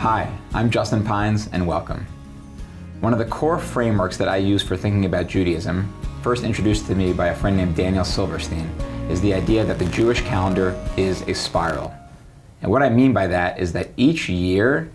Hi, I'm Justin Pines, and welcome. One of the core frameworks that I use for thinking about Judaism, first introduced to me by a friend named Daniel Silverstein, is the idea that the Jewish calendar is a spiral. And what I mean by that is that each year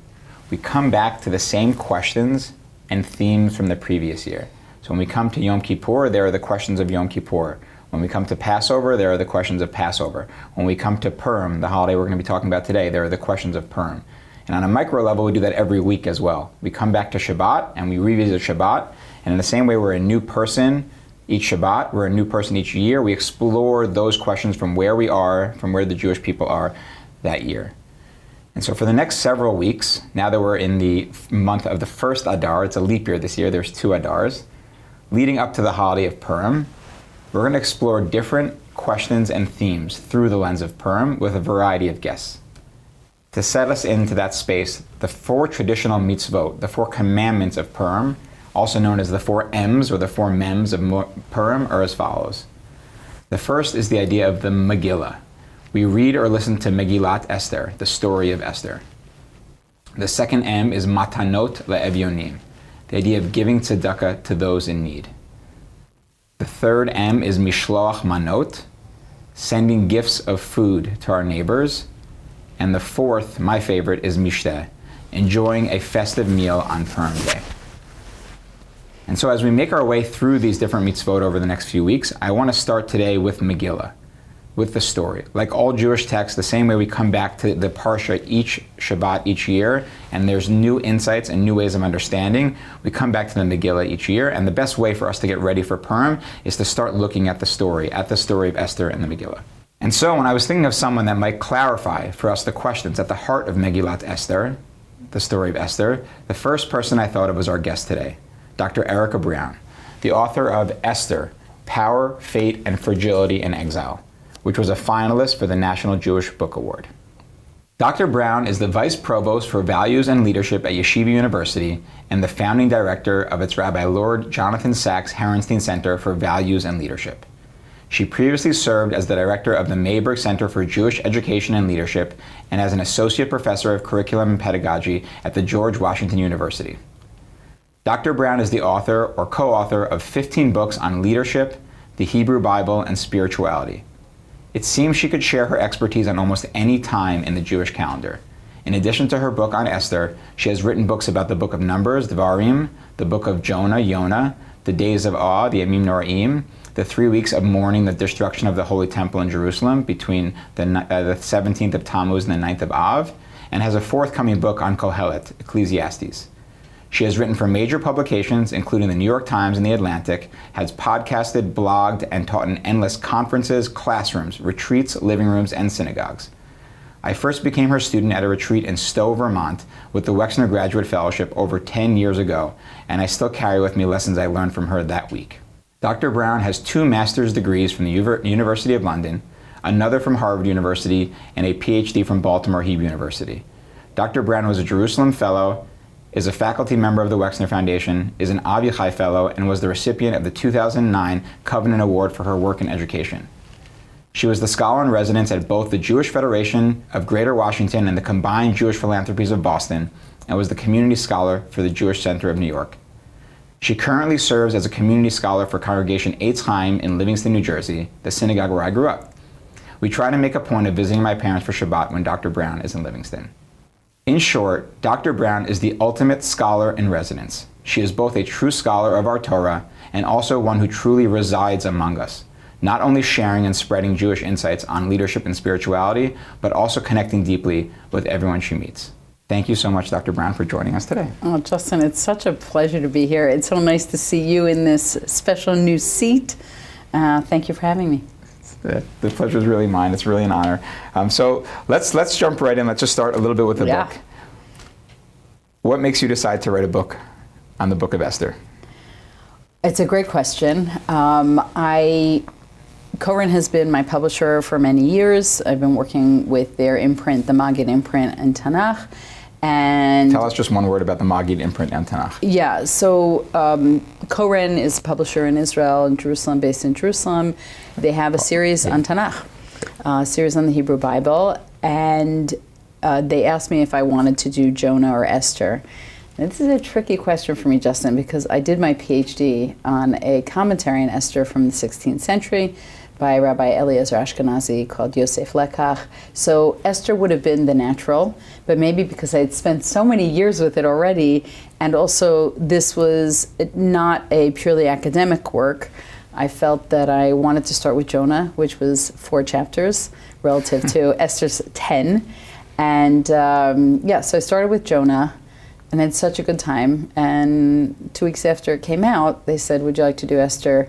we come back to the same questions and themes from the previous year. So when we come to Yom Kippur, there are the questions of Yom Kippur. When we come to Passover, there are the questions of Passover. When we come to Purim, the holiday we're going to be talking about today, there are the questions of Purim. And on a micro level, we do that every week as well. We come back to Shabbat and we revisit Shabbat. And in the same way we're a new person each Shabbat, we're a new person each year, we explore those questions from where we are, from where the Jewish people are that year. And so for the next several weeks, now that we're in the month of the first Adar, it's a leap year this year, there's 2 Adars, leading up to the holiday of Purim, we're going to explore different questions and themes through the lens of Purim with a variety of guests. To set us into that space, the 4 traditional mitzvot, the 4 commandments of Purim, also known as the 4 M's or the 4 Mems of Purim, are as follows. The first is the idea of the Megillah. We read or listen to Megillah Esther, the story of Esther. The second M is matanot le'evyonim, the idea of giving tzedakah to those in need. The third M is mishloach manot, sending gifts of food to our neighbors. And the fourth, my favorite, is mishteh, enjoying a festive meal on Purim Day. And so as we make our way through these different mitzvot over the next few weeks, I want to start today with Megillah, with the story. Like all Jewish texts, the same way we come back to the Parsha each Shabbat each year, and there's new insights and new ways of understanding, we come back to the Megillah each year, and the best way for us to get ready for Purim is to start looking at the story of Esther and the Megillah. And so when I was thinking of someone that might clarify for us the questions at the heart of Megillah Esther, the story of Esther, the first person I thought of was our guest today, Dr. Erica Brown, the author of Esther, Power, Fate, and Fragility in Exile, which was a finalist for the National Jewish Book Award. Dr. Brown is the Vice Provost for Values and Leadership at Yeshiva University and the founding director of its Rabbi Lord Jonathan Sachs Herenstein Center for Values and Leadership. She previously served as the director of the Mayberg Center for Jewish Education and Leadership and as an associate professor of curriculum and pedagogy at the George Washington University. Dr. Brown is the author or co-author of 15 books on leadership, the Hebrew Bible, and spirituality. It seems she could share her expertise on almost any time in the Jewish calendar. In addition to her book on Esther, she has written books about the book of Numbers, Devarim, the book of Jonah, Yonah, the days of awe, the Yamim Noraim, the 3 weeks of mourning the destruction of the Holy Temple in Jerusalem between the 17th of Tammuz and the 9th of Av, and has a forthcoming book on Kohelet, Ecclesiastes. She has written for major publications, including the New York Times and the Atlantic, has podcasted, blogged, and taught in endless conferences, classrooms, retreats, living rooms, and synagogues. I first became her student at a retreat in Stowe, Vermont, with the Wexner Graduate Fellowship over 10 years ago, and I still carry with me lessons I learned from her that week. Dr. Brown has 2 master's degrees from the University of London, another from Harvard University, and a PhD from Baltimore Hebrew University. Dr. Brown was a Jerusalem Fellow, is a faculty member of the Wexner Foundation, is an Avichai Fellow, and was the recipient of the 2009 Covenant Award for her work in education. She was the scholar in residence at both the Jewish Federation of Greater Washington and the Combined Jewish Philanthropies of Boston, and was the community scholar for the Jewish Center of New York. She currently serves as a community scholar for Congregation Eitz Chaim in Livingston, New Jersey, the synagogue where I grew up. We try to make a point of visiting my parents for Shabbat when Dr. Brown is in Livingston. In short, Dr. Brown is the ultimate scholar in residence. She is both a true scholar of our Torah and also one who truly resides among us, not only sharing and spreading Jewish insights on leadership and spirituality, but also connecting deeply with everyone she meets. Thank you so much, Dr. Brown, for joining us today. Oh, Justin, it's such a pleasure to be here. It's so nice to see you in this special new seat. Thank you for having me. The pleasure is really mine. It's really an honor. So let's jump right in. Let's just start a little bit with the book. What makes you decide to write a book on the book of Esther? It's a great question. Koren has been my publisher for many years. I've been working with their imprint, the Maggid imprint, and Tanakh. And tell us just one word about the Maggid imprint and Tanakh. Yeah, so Koren is a publisher in Israel, in Jerusalem, based in Jerusalem. They have a series on Tanakh, a series on the Hebrew Bible, and they asked me if I wanted to do Jonah or Esther. And this is a tricky question for me, Justin, because I did my PhD on a commentary on Esther from the 16th century by Rabbi Eliezer Ashkenazi called Yosef Lekach. So Esther would have been the natural, but maybe because I had spent so many years with it already, and also this was not a purely academic work, I felt that I wanted to start with Jonah, which was 4 chapters relative to Esther's 10. And so I started with Jonah and had such a good time. And 2 weeks after it came out, they said, would you like to do Esther?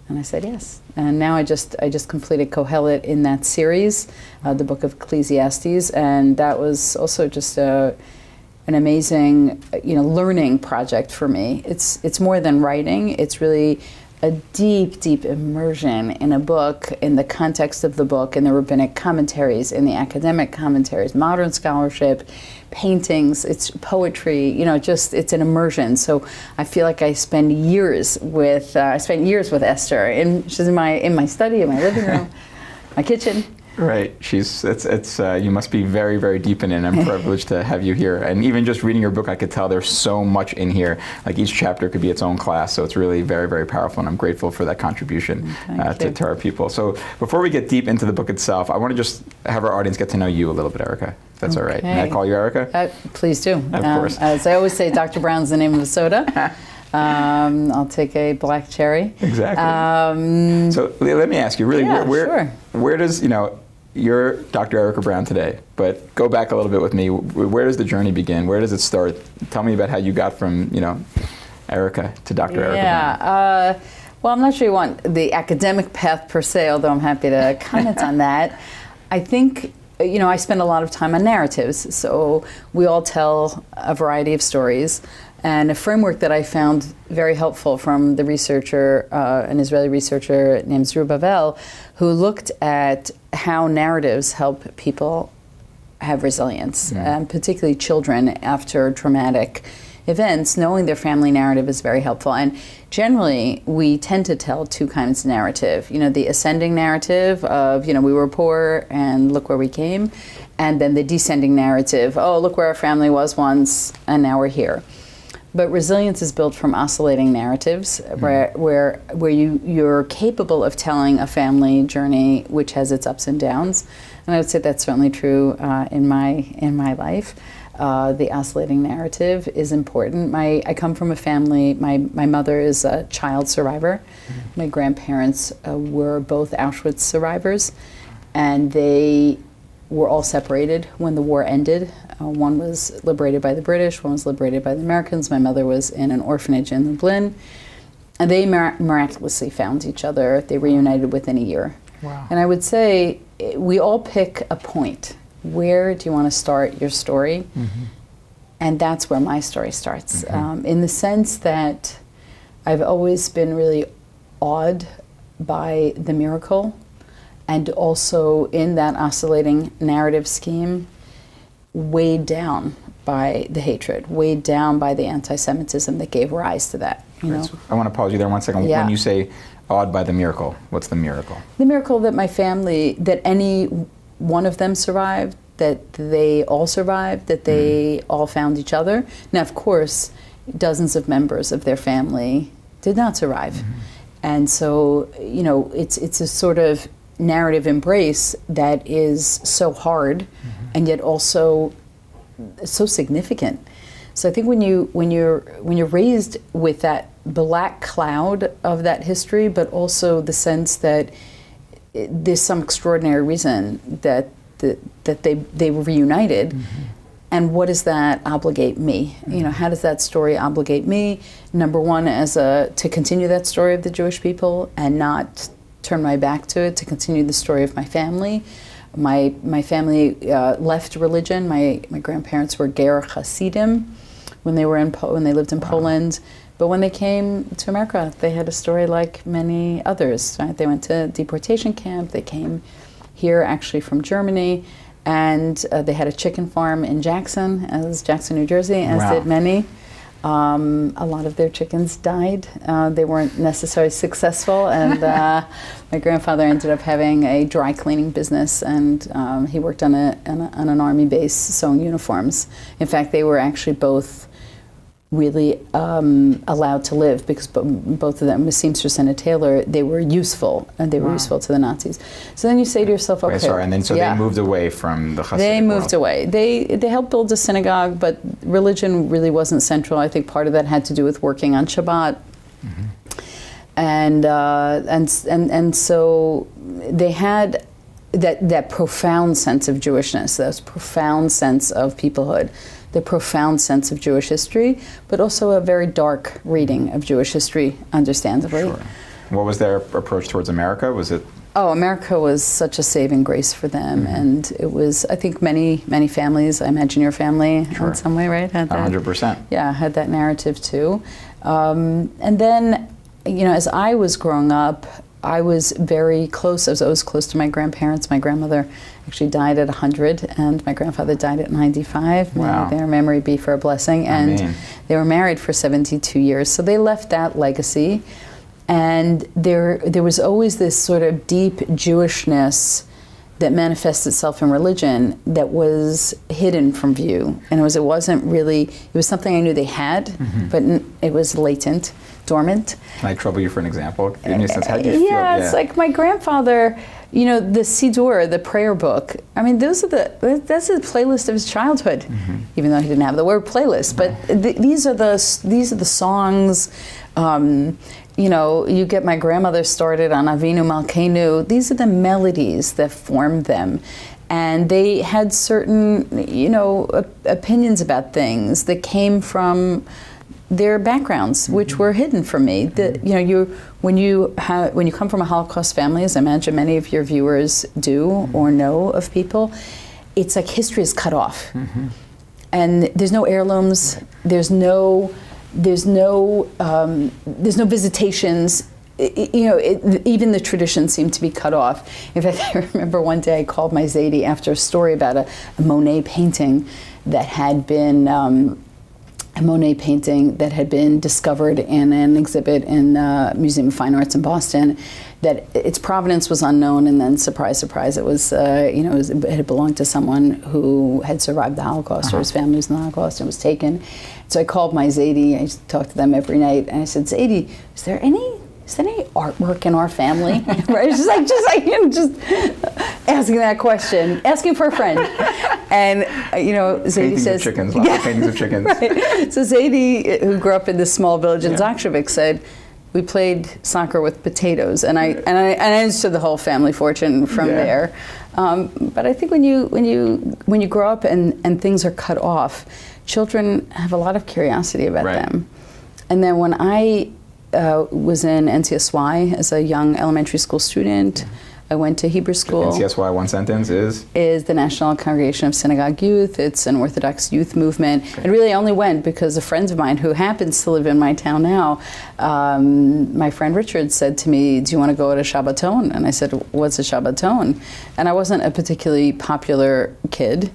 And I said yes. And now I just completed Kohelet in that series, the book of Ecclesiastes. And that was also just an amazing learning project for me. It's more than writing. It's really a deep, deep immersion in a book, in the context of the book, in the rabbinic commentaries, in the academic commentaries, modern scholarship, paintings, it's poetry, it's an immersion. So I feel like I spent years with Esther. She's in my study, in my living room, my kitchen. Right. You must be very, very deep in it, and I'm privileged to have you here. And even just reading your book, I could tell there's so much in here. Like each chapter could be its own class, so it's really very, very powerful, and I'm grateful for that contribution to our people. So before we get deep into the book itself, I want to just have our audience get to know you a little bit, Erica, if that's all right. May I call you Erica? Please do. Of course. As I always say, Dr. Brown's the name of the soda. I'll take a black cherry. Exactly. So let me ask you, really, where does, you're Dr. Erica Brown today, but go back a little bit with me. Where does the journey begin? Where does it start? Tell me about how you got from, Erica to Dr. Erica Brown. Well, I'm not sure you want the academic path per se, although I'm happy to comment on that. I think, I spend a lot of time on narratives, so we all tell a variety of stories. And a framework that I found very helpful from the researcher, an Israeli researcher named Zerubbabel, who looked at how narratives help people have resilience, particularly children after traumatic events. Knowing their family narrative is very helpful. And generally, we tend to tell 2 kinds of narrative. The ascending narrative of, we were poor and look where we came. And then the descending narrative, oh, look where our family was once and now we're here. But resilience is built from oscillating narratives, where you're capable of telling a family journey which has its ups and downs, and I would say that's certainly true in my life. The oscillating narrative is important. I come from a family. My mother is a child survivor. My grandparents were both Auschwitz survivors, and they were all separated when the war ended. One was liberated by the British, one was liberated by the Americans. My mother was in an orphanage in Lublin. And they miraculously found each other. They reunited within a year. Wow. And I would say we all pick a point. Where do you want to start your story? Mm-hmm. And that's where my story starts. Mm-hmm. In the sense that I've always been really awed by the miracle, and also in that oscillating narrative scheme, weighed down by the hatred, weighed down by the anti-Semitism that gave rise to that. I want to pause you there 1 second. Yeah. When you say awed by the miracle, what's the miracle? The miracle that my family, that any one of them survived, that they all survived, that they all found each other. Now, of course, dozens of members of their family did not survive. Mm-hmm. And so, it's a sort of narrative embrace that is so hard, and yet also so significant. So I think when you're raised with that black cloud of that history, but also the sense that there's some extraordinary reason that they were reunited, and what does that obligate me? How does that story obligate me? Number one, to continue that story of the Jewish people and not turn my back to it, to continue the story of my family. My family left religion. My grandparents were Ger Hasidim when they lived in Poland. But when they came to America, they had a story like many others. Right? They went to deportation camp. They came here actually from Germany, and they had a chicken farm in Jackson, New Jersey, as did many. A lot of their chickens died. They weren't necessarily successful, and my grandfather ended up having a dry cleaning business, and he worked on an army base sewing uniforms. In fact, they were actually both really allowed to live because both of them, a seamstress and a tailor, they were useful, and they were useful to the Nazis. So then you say to yourself, okay. And then they moved away from the Hasidic They moved world. away. They helped build a synagogue, but religion really wasn't central. I think part of that had to do with working on Shabbat. And so they had that profound sense of Jewishness, that profound sense of peoplehood, the profound sense of Jewish history, but also a very dark reading of Jewish history, understandably. Sure. What was their approach towards America? Was it? Oh, America was such a saving grace for them, and it was, I think, many families, I imagine your family in some way, right? Had that, 100%. Yeah, had that narrative too. And then, as I was growing up, I was very close. I was always close to my grandparents. My grandmother actually died at 100, and my grandfather died at 95. Wow. May their memory be for a blessing. And they were married for 72 years. So they left that legacy. And there was always this sort of deep Jewishness that manifests itself in religion that was hidden from view. And it was something I knew they had, but it was latent, dormant. Can I trouble you for an example? Give me a sense. How do you feel? Yeah, it's like my grandfather, the Siddur, the prayer book. I mean, that's the playlist of his childhood, even though he didn't have the word playlist. But these are the songs. You get my grandmother started on Avinu Malkeinu. These are the melodies that formed them. And they had certain, opinions about things that came from their backgrounds, which were hidden from me. When you come from a Holocaust family, as I imagine many of your viewers do or know of people, it's like history is cut off. And there's no heirlooms, there's no visitations. Even the traditions seem to be cut off. In fact, I remember one day I called my Zaidi after a story about a Monet painting that had been discovered in an exhibit in the Museum of Fine Arts in Boston. That its provenance was unknown, and then surprise, surprise, it was it had belonged to someone who had survived the Holocaust, or his family was in the Holocaust and was taken. So I called my Zaidi. I used to talk to them every night, and I said, Zaidi, is there any artwork in our family? Right? Just asking that question, asking for a friend. And Zaidi says, paintings of chickens. Right. So Zaidi, who grew up in this small village in Zakshevik, said, we played soccer with potatoes, and I understood the whole family fortune from there. But I think when you grow up and things are cut off, children have a lot of curiosity about them. And then when I was in NCSY as a young elementary school student, I went to Hebrew school. NCSY, one sentence, is the National Congregation of Synagogue Youth. It's an Orthodox youth movement. Okay. It really only went because a friend of mine who happens to live in my town now, my friend Richard said to me, do you want to go to Shabbaton? And I said, what's a Shabbaton? And I wasn't a particularly popular kid.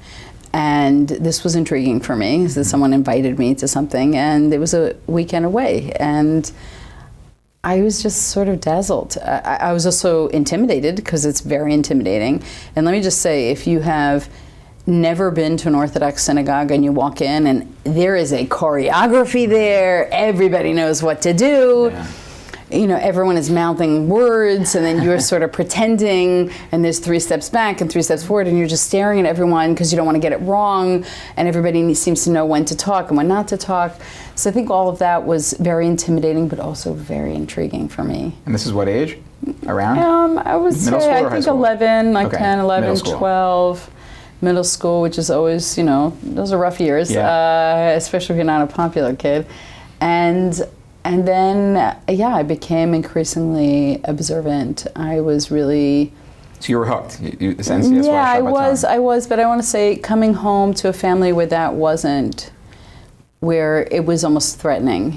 And this was intriguing for me, so someone invited me to something, and it was a weekend away. And I was just sort of dazzled. I was also intimidated, because it's very intimidating. And let me just say, if you have never been to an Orthodox synagogue and you walk in and there is a choreography there, everybody knows what to do. Yeah. Everyone is mouthing words, and then you're sort of pretending, and there's 3 steps back and 3 steps forward, and you're just staring at everyone because you don't want to get it wrong, and everybody seems to know when to talk and when not to talk. So I think all of that was very intimidating, but also very intriguing for me. And this is what age? Around? I would say, I think 11, like 10, 11, 12. Middle school, which is always, those are rough years, especially if you're not a popular kid. And then, I became increasingly observant. I was really... So you were hooked? NCSY, I was, but I want to say coming home to a family where that wasn't, where it was almost threatening,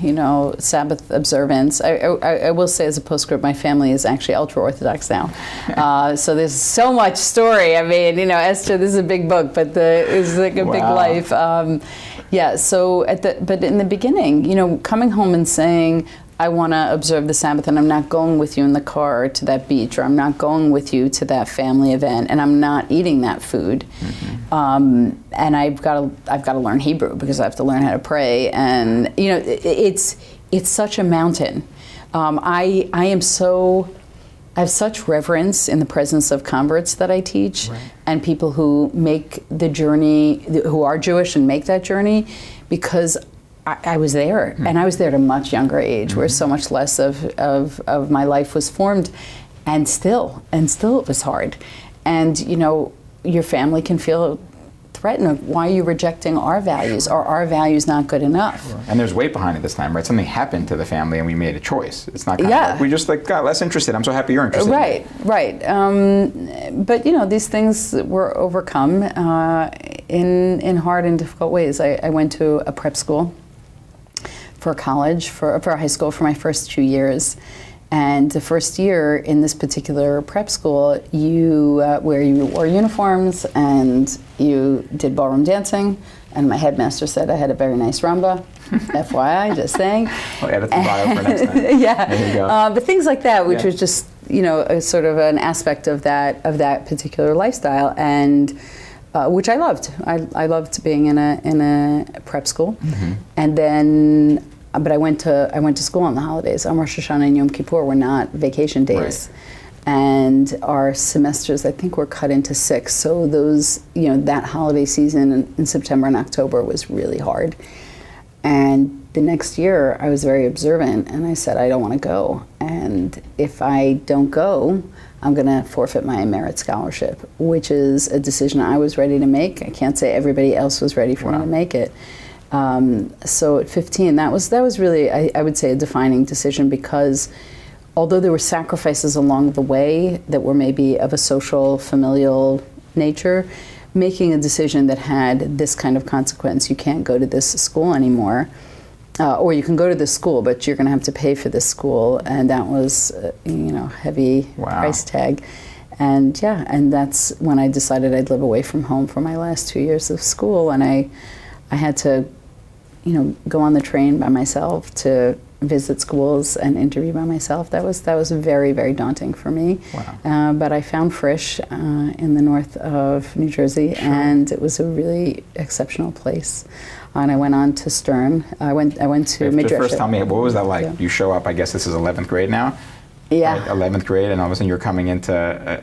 Sabbath observance. I will say, as a postscript, my family is actually ultra-Orthodox now. So there's so much story. I mean, Esther, this is a big book, but it's like a big life. Yeah, so but in the beginning, you know, coming home and saying, I want to observe the Sabbath, and I'm not going with you in the car to that beach, or I'm not going with you to that family event, and I'm not eating that food. And I've got to learn Hebrew because I have to learn how to pray, and you know, it's such a mountain. I have such reverence in the presence of converts that I teach, and people who make the journey, who are Jewish and make that journey, because I was there, and I was there at a much younger age, where so much less of my life was formed, and still it was hard. And you know, your family can feel threatened of, why are you rejecting our values? Are our values not good enough? And there's weight behind it this time, right? Something happened to the family and we made a choice. It's not kind of like we just got less interested. I'm so happy you're interested. Right. But you know, these things were overcome in hard and difficult ways. I went to a prep school for college, for high school, for my first 2 years. And the first year in this particular prep school, where you wore uniforms and you did ballroom dancing, and my headmaster said I had a very nice rumba. FYI, just saying. I'll add it to the bio for next time. Yeah. There you go. But things like that, which was just, you know, a sort of an aspect of that particular lifestyle, and which I loved. I loved being in a prep school, and then. But I went to school on the holidays. Rosh Hashanah and Yom Kippur were not vacation days, and our semesters, I think, were cut into 6. So those, you know, that holiday season in September and October was really hard. And the next year, I was very observant, and I said, I don't want to go. And if I don't go, I'm going to forfeit my merit scholarship, which is a decision I was ready to make. I can't say everybody else was ready for me to make it. So at 15, that was really, I would say, a defining decision, because although there were sacrifices along the way that were maybe of a social, familial nature, making a decision that had this kind of consequence, you can't go to this school anymore, or you can go to this school, but you're going to have to pay for this school, and that was, you know, heavy price tag. And and that's when I decided I'd live away from home for my last 2 years of school, and I had to, you know, go on the train by myself to visit schools and interview by myself. That was very, very daunting for me. Wow. But I found Frisch in the north of New Jersey, and it was a really exceptional place. And I went on to Stern. I went to Midrash. Just first tell me, what was that like? Yeah. You show up, I guess this is 11th grade now? Yeah. Right? 11th grade, and all of a sudden you're coming into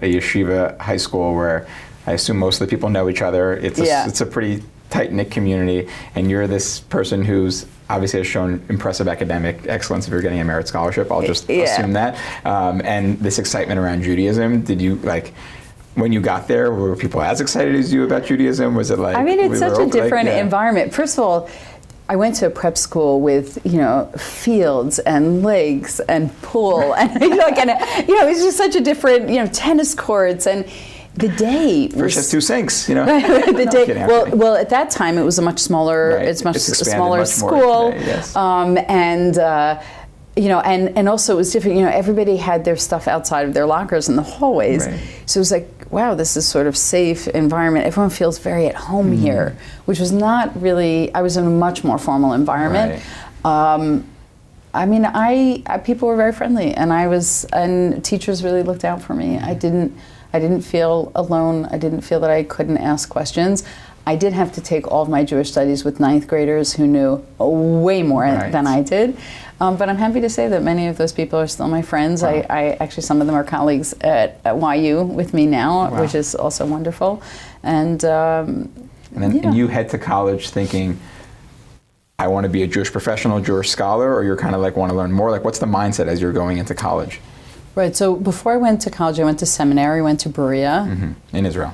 a yeshiva high school where I assume most of the people know each other. It's a pretty tight-knit community, and you're this person who's obviously has shown impressive academic excellence if you're getting a merit scholarship. I'll just assume that. And this excitement around Judaism, did you, like, when you got there, were people as excited as you about Judaism? Was it like... I mean, it's such a different environment. First of all, I went to a prep school with, you know, fields and lakes and pool, and, you know, it was just such a different, you know, tennis courts, and the day First has 2 sinks, you know. The day, well, at that time it was a much smaller, it's much smaller school, today, yes. And you know, and also it was different. You know, everybody had their stuff outside of their lockers in the hallways, so it was like, wow, this is sort of safe environment. Everyone feels very at home here, which was not really. I was in a much more formal environment. I mean, people were very friendly, and teachers really looked out for me. I didn't feel alone. I didn't feel that I couldn't ask questions. I did have to take all of my Jewish studies with 9th graders who knew way more than I did. But I'm happy to say that many of those people are still my friends. Wow. I actually, some of them are colleagues at YU with me now, which is also wonderful. And you head to college thinking, I want to be a Jewish professional, Jewish scholar, or you're kind of like want to learn more? Like, what's the mindset as you're going into college? Right. So before I went to college, I went to seminary. I went to Berea in Israel.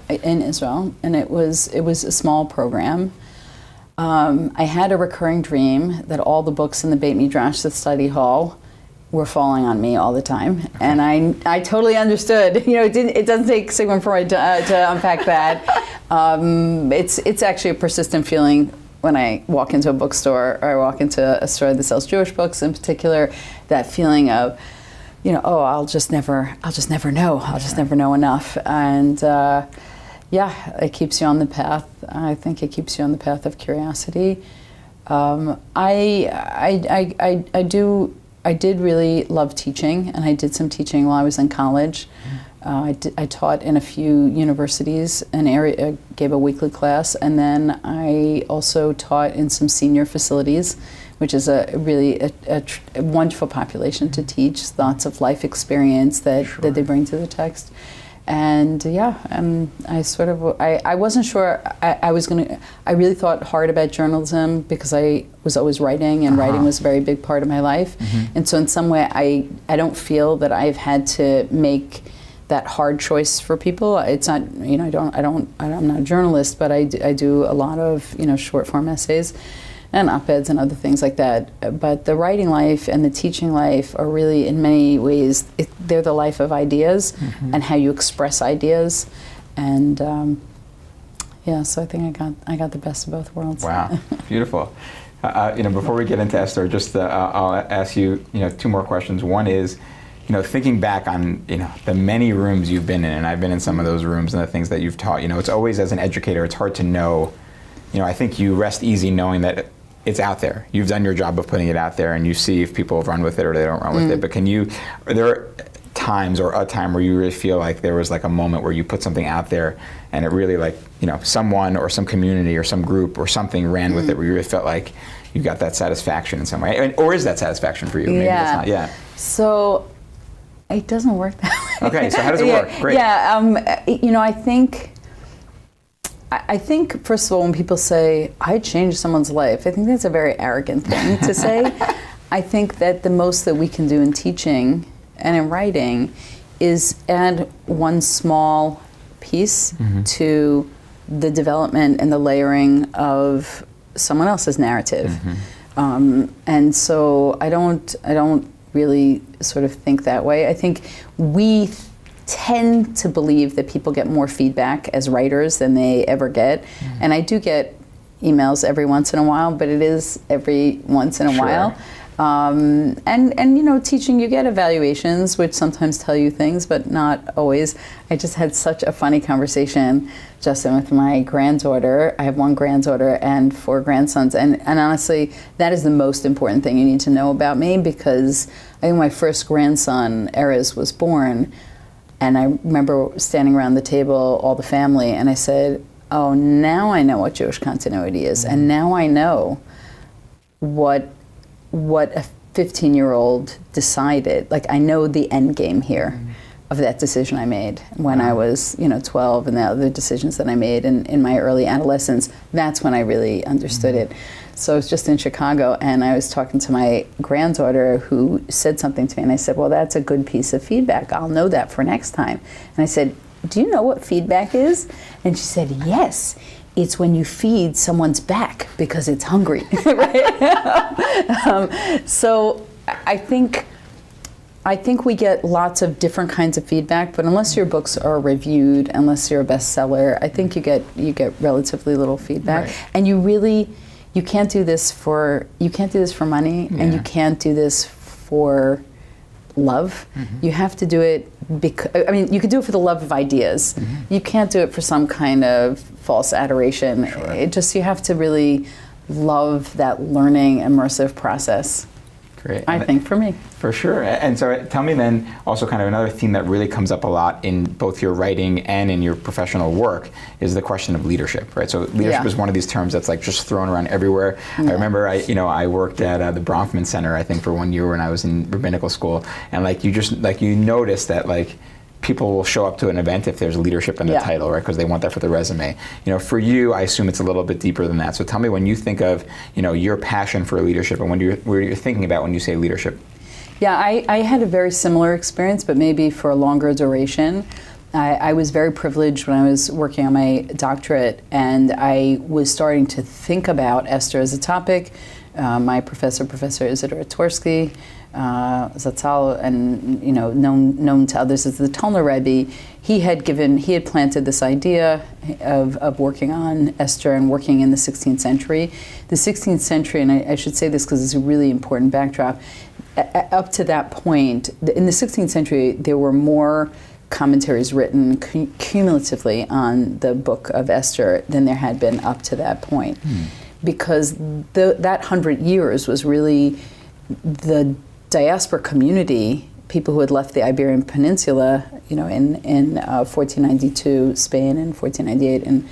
And it was a small program. I had a recurring dream that all the books in the Beit Midrash, the study hall, were falling on me all the time, and I totally understood. You know, it doesn't take Sigmund Freud to unpack that. It's actually a persistent feeling when I walk into a bookstore, or I walk into a store that sells Jewish books in particular. That feeling of, you know, I'll just never know. I'll just never know enough. And it keeps you on the path. I think it keeps you on the path of curiosity. I did really love teaching, and I did some teaching while I was in college. I taught in a few universities, gave a weekly class, and then I also taught in some senior facilities, which is a wonderful population to teach. Lots of life experience that they bring to the text. And I wasn't sure I really thought hard about journalism because I was always writing, and writing was a very big part of my life. And so in some way I don't feel that I've had to make that hard choice for people. It's not, I'm not a journalist, but I do a lot of, short form essays and op-eds and other things like that. But the writing life and the teaching life are really, in many ways, they're the life of ideas and how you express ideas. And so I think I got the best of both worlds. Wow, beautiful. Before we get into Esther, just I'll ask you, two more questions. One is, thinking back on, the many rooms you've been in, and I've been in some of those rooms and the things that you've taught, it's always, as an educator, it's hard to know, I think you rest easy knowing that it's out there. You've done your job of putting it out there, and you see if people run with it or they don't run with it. But are there times or a time where you really feel like there was like a moment where you put something out there and it really someone or some community or some group or something ran with it, where you really felt like you got that satisfaction in some way? Or is that satisfaction for you? Maybe that's not. Yeah. So it doesn't work that way. Okay, so how does it work? Great. Yeah, I think, first of all, when people say, I changed someone's life, I think that's a very arrogant thing to say. I think that the most that we can do in teaching and in writing is add one small piece to the development and the layering of someone else's narrative. And so I don't really sort of think that way. I think we tend to believe that people get more feedback as writers than they ever get. And I do get emails every once in a while, but it is every once in a while. And teaching, you get evaluations, which sometimes tell you things, but not always. I just had such a funny conversation, Justin, with my granddaughter. I have one granddaughter and 4 grandsons, and honestly, that is the most important thing you need to know about me, because I think my first grandson, Erez, was born, and I remember standing around the table, all the family, and I said, oh, now I know what Jewish continuity is, and now I know what a 15-year-old decided. Like, I know the end game here of that decision I made when I was 12, and the other decisions that I made in my early adolescence. That's when I really understood it. So I was just in Chicago, and I was talking to my granddaughter, who said something to me, and I said, well, that's a good piece of feedback. I'll know that for next time. And I said, do you know what feedback is? And she said, yes. It's when you feed someone's back because it's hungry. So I think we get lots of different kinds of feedback, but unless your books are reviewed, unless you're a bestseller, I think you get relatively little feedback. Right. And you can't do this for money, and you can't do this for love. You have to do it because, you can do it for the love of ideas. You can't do it for some kind of false adoration. You have to really love that learning, immersive process. Great. I think, for me. For sure. And so tell me then, also kind of another theme that really comes up a lot in both your writing and in your professional work is the question of leadership, right? So leadership is one of these terms that's like just thrown around everywhere. I remember I worked at the Bronfman Center, I think, for 1 year when I was in rabbinical school, and you notice that people will show up to an event if there's leadership in the title, right? Because they want that for the resume. For you, I assume it's a little bit deeper than that. So tell me, when you think of, your passion for leadership, and what you're thinking about when you say leadership. Yeah, I had a very similar experience, but maybe for a longer duration. I was very privileged when I was working on my doctorate, and I was starting to think about Esther as a topic. My Professor Isidore Tversky, Zatzal, and known to others as the Tolner Rebbe, he had planted this idea of working on Esther and working in the 16th century. The 16th century, and I should say this because it's a really important backdrop, up to that point, in the 16th century, there were more commentaries written cumulatively on the book of Esther than there had been up to that point. because that 100 years was really the diaspora community, people who had left the Iberian Peninsula, in 1492 Spain and 1498 in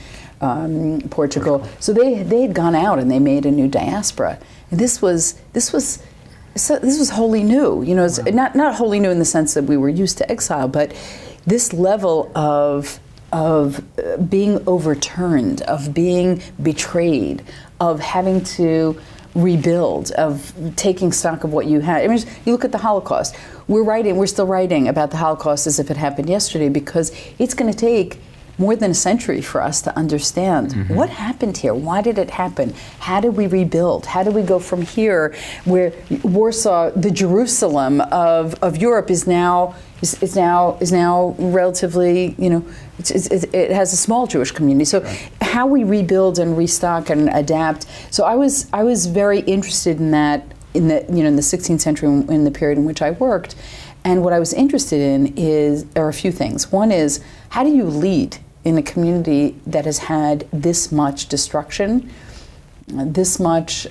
Portugal. So they had gone out and they made a new diaspora, and this was wholly new. It's not wholly new in the sense that we were used to exile, but this level of being overturned, of being betrayed, of having to rebuild, of taking stock of what you had. I mean, you look at the Holocaust. We're still writing about the Holocaust as if it happened yesterday, because it's going to take more than a century for us to understand what happened here. Why did it happen? How did we rebuild? How do we go from here, where Warsaw, the Jerusalem of Europe, is now relatively, it has a small Jewish community. So how we rebuild and restock and adapt. So I was very interested in that in the 16th century, in the period in which I worked. And what I was interested in are a few things. One is, how do you lead in a community that has had this much destruction, this much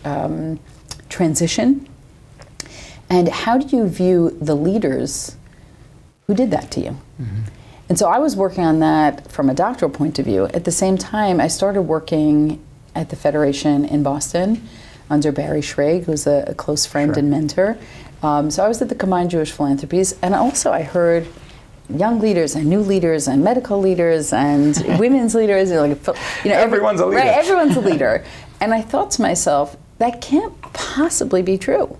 transition? And how do you view the leaders who did that to you? And so I was working on that from a doctoral point of view. At the same time, I started working at the Federation in Boston under Barry Schrage, who's a close friend and mentor. So I was at the Combined Jewish Philanthropies, and also I heard young leaders and new leaders and medical leaders and women's leaders. Everyone's a leader. Right, everyone's a leader. And I thought to myself, that can't possibly be true.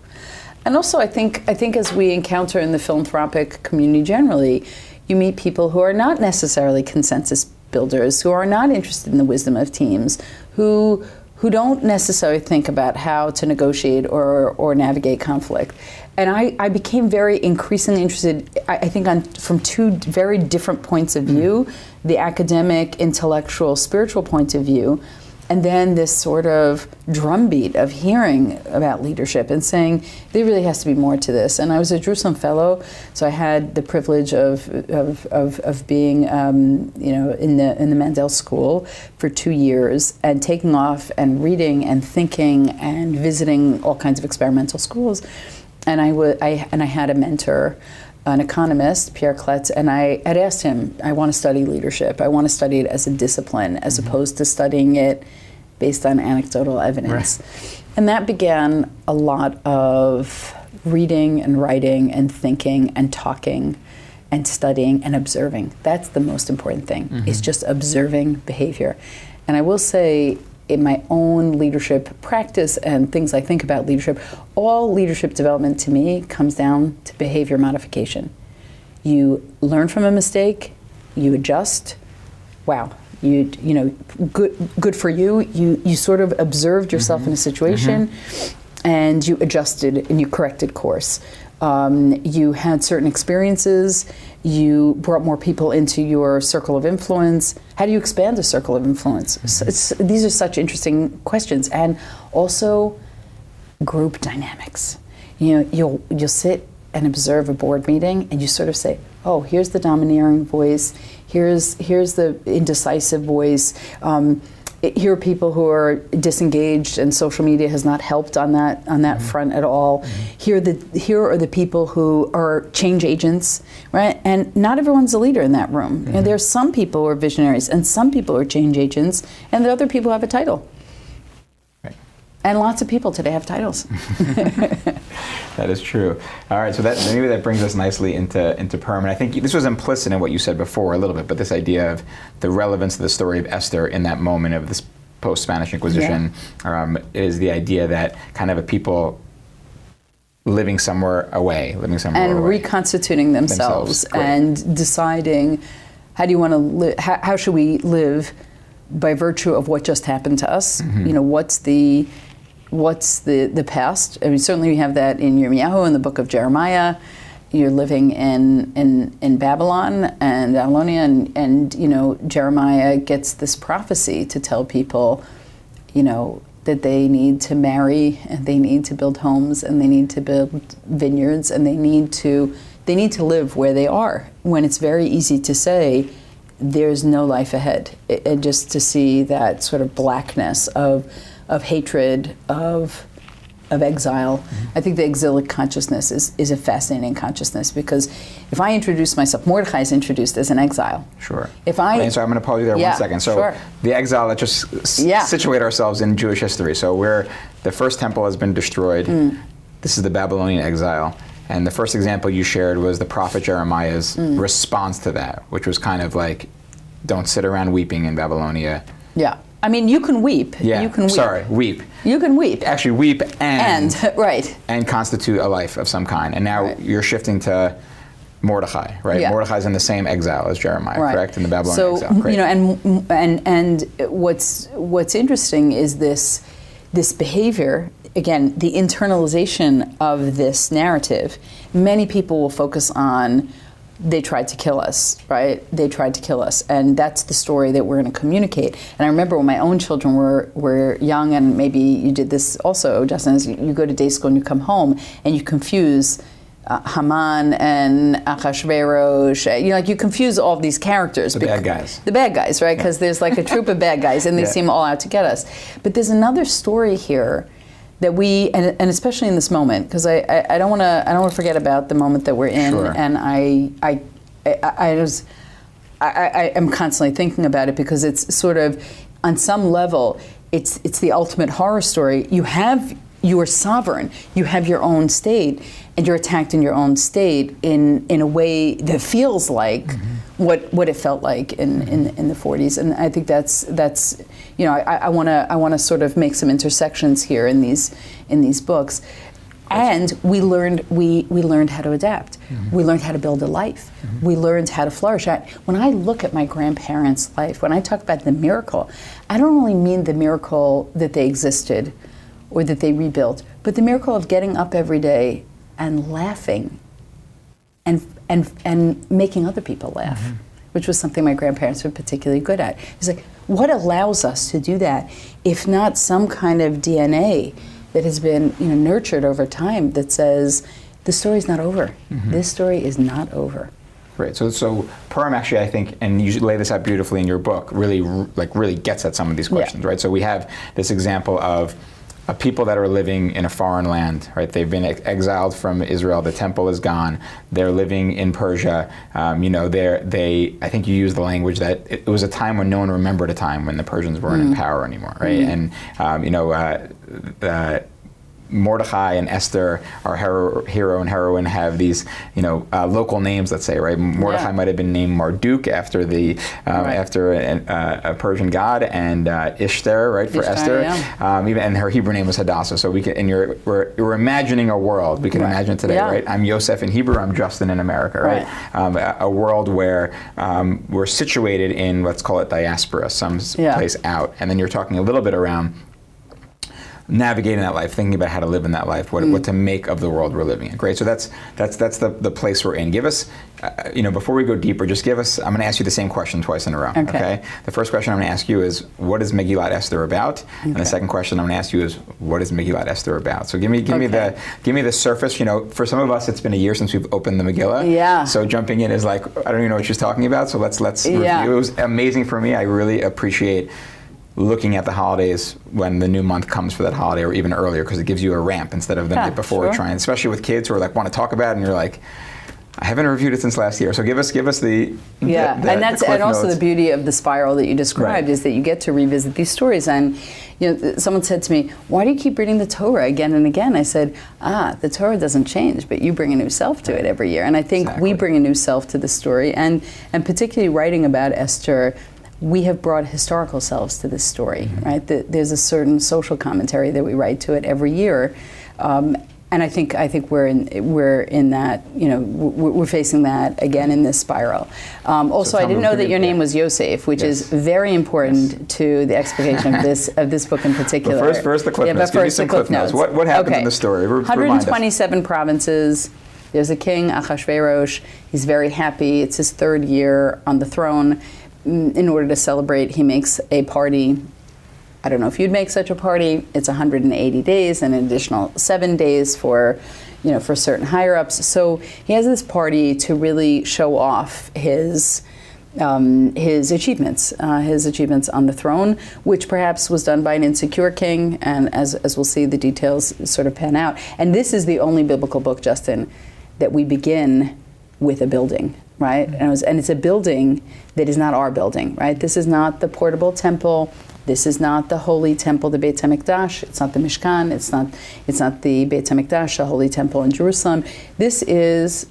And also I think as we encounter in the philanthropic community generally, you meet people who are not necessarily consensus builders, who are not interested in the wisdom of teams, who don't necessarily think about how to negotiate or navigate conflict. And I became very increasingly interested, I think, from two very different points of view, the academic, intellectual, spiritual point of view, and then this sort of drumbeat of hearing about leadership and saying, there really has to be more to this. And I was a Jerusalem Fellow, so I had the privilege of being, in the Mandel School for 2 years, and taking off and reading and thinking and visiting all kinds of experimental schools. And I had a mentor, an economist, Pierre Kletz, and I had asked him, I want to study leadership. I want to study it as a discipline, as opposed to studying it based on anecdotal evidence. Right. And that began a lot of reading and writing and thinking and talking and studying and observing. That's the most important thing, is just observing behavior. And I will say, in my own leadership practice and things I think about leadership, all leadership development to me comes down to behavior modification. You learn from a mistake, you adjust. Wow, good for you. You sort of observed yourself in a situation, and you adjusted and you corrected course. You had certain experiences. You brought more people into your circle of influence. How do you expand a circle of influence? These are such interesting questions. And also group dynamics. You'll sit and observe a board meeting, and you sort of say, oh, here's the domineering voice, here's the indecisive voice. Here are people who are disengaged, and social media has not helped on that front at all. Here are the people who are change agents, right? And not everyone's a leader in that room. And there's some people who are visionaries, and some people who are change agents, and the other people who have a title. Right. And lots of people today have titles. That is true. All right, so maybe that brings us nicely into Purim. And I think this was implicit in what you said before a little bit, but this idea of the relevance of the story of Esther in that moment of this post-Spanish Inquisition is the idea that kind of a people living somewhere away. And reconstituting themselves and deciding, how do you want to live? How should we live by virtue of what just happened to us? What's the past? I mean, certainly we have that in Yirmiyahu, in the book of Jeremiah. You're living in Babylon and Babylonia, and Jeremiah gets this prophecy to tell people, that they need to marry, and they need to build homes, and they need to build vineyards, and they need to live where they are, when it's very easy to say there's no life ahead, and just to see that sort of blackness of of hatred, of exile. I think the exilic consciousness is a fascinating consciousness, because if I introduce myself, Mordechai is introduced as an exile. Sure. If I, so I'm going to pause you there 1 second. So sure. The exile, let's just situate ourselves in Jewish history. So the first temple has been destroyed. This is the Babylonian exile. And the first example you shared was the prophet Jeremiah's response to that, which was kind of like, don't sit around weeping in Babylonia. Yeah. I mean, you can weep. Yeah. You can weep. Sorry, weep. You can weep. Actually, weep and right. And constitute a life of some kind. And now you're shifting to Mordechai, right? Yeah. Mordechai's in the same exile as Jeremiah, correct? In the Babylonian exile. So, Great. and what's interesting is this behavior. Again, the internalization of this narrative. Many people will focus on, they tried to kill us, right? They tried to kill us. And that's the story that we're going to communicate. And I remember when my own children were young, and maybe you did this also, Justin, is you go to day school and you come home and you confuse Haman and Achashverosh. You confuse all of these characters. The bad guys. The bad guys, right? Because there's like a troop of bad guys, and they seem all out to get us. But there's another story here that we, and especially in this moment, because I don't want to forget about the moment that we're in, Sure. and I am constantly thinking about it, because it's sort of, on some level, it's the ultimate horror story. You are sovereign. You have your own state, and you're attacked in your own state in a way that feels like what it felt like in the 40s. And I think that's I want to sort of make some intersections here in these books. And we learned how to adapt. We learned how to build a life. We learned how to flourish. When I look at my grandparents' life, when I talk about the miracle, I don't only mean the miracle that they existed or that they rebuilt, but the miracle of getting up every day and laughing and making other people laugh, which was something my grandparents were particularly good at. It's like, what allows us to do that, if not some kind of DNA that has been nurtured over time that says, the story's not over. This story is not over. Right. So Purim, actually, I think, and you lay this out beautifully in your book, really gets at some of these questions, right? So we have this example of people that are living in a foreign land, right? They've been exiled from Israel. The temple is gone. They're living in Persia. I think you used the language that it was a time when no one remembered a time when the Persians weren't in power anymore, right? And Mordechai and Esther, our hero and heroine, have these, local names. Let's say, right? Mordechai might have been named Marduk after after a Persian god, and Ishtar, right, for Esther. Even, and her Hebrew name was Hadassah. So we can, and we're imagining a world. We can imagine today, right? I'm Yosef in Hebrew. I'm Justin in America, right? A world where we're situated in, let's call it diaspora, some place out, and then you're talking a little bit around navigating that life, thinking about how to live in that life, what to make of the world we're living in. Great. So that's the place we're in. Give us, before we go deeper, just give us. I'm going to ask you the same question twice in a row. Okay. The first question I'm going to ask you is, what is Megillah Esther about? And the second question I'm going to ask you is, what is Megillah Esther about? So give me the surface. For some of us, it's been a year since we've opened the Megillah. Yeah. So jumping in is like, I don't even know what she's talking about. So let's review. It was amazing for me. I really appreciate looking at the holidays when the new month comes for that holiday, or even earlier, because it gives you a ramp instead of the night before trying, especially with kids who are want to talk about it, and you're like, I haven't reviewed it since last year. So give us the and also the beauty of the spiral that you described is that you get to revisit these stories. And someone said to me, why do you keep reading the Torah again and again? I said, the Torah doesn't change, but you bring a new self to it every year. And I think we bring a new self to the story, and particularly writing about Esther, we have brought historical selves to this story, right? There's a certain social commentary that we write to it every year, and I think we're in that. We're facing that again in this spiral. Also, I didn't know that your name was Yosef, which is very important to the explication of this book in particular. But first the cliff notes. Give me some cliff notes. What happens in the story? 127 provinces. There's a king, Achashverosh. He's very happy. It's his third year on the throne. In order to celebrate, he makes a party. I don't know if you'd make such a party. It's 180 days and an additional 7 days for certain higher ups. So he has this party to really show off his his achievements on the throne, which perhaps was done by an insecure king, and as we'll see, the details sort of pan out. And this is the only biblical book, Justin, that we begin with a building, right? And it's a building that is not our building, right? This is not the portable temple. This is not the holy temple, the Beit HaMikdash. It's not the Mishkan. It's not the Beit HaMikdash, a holy temple in Jerusalem. This is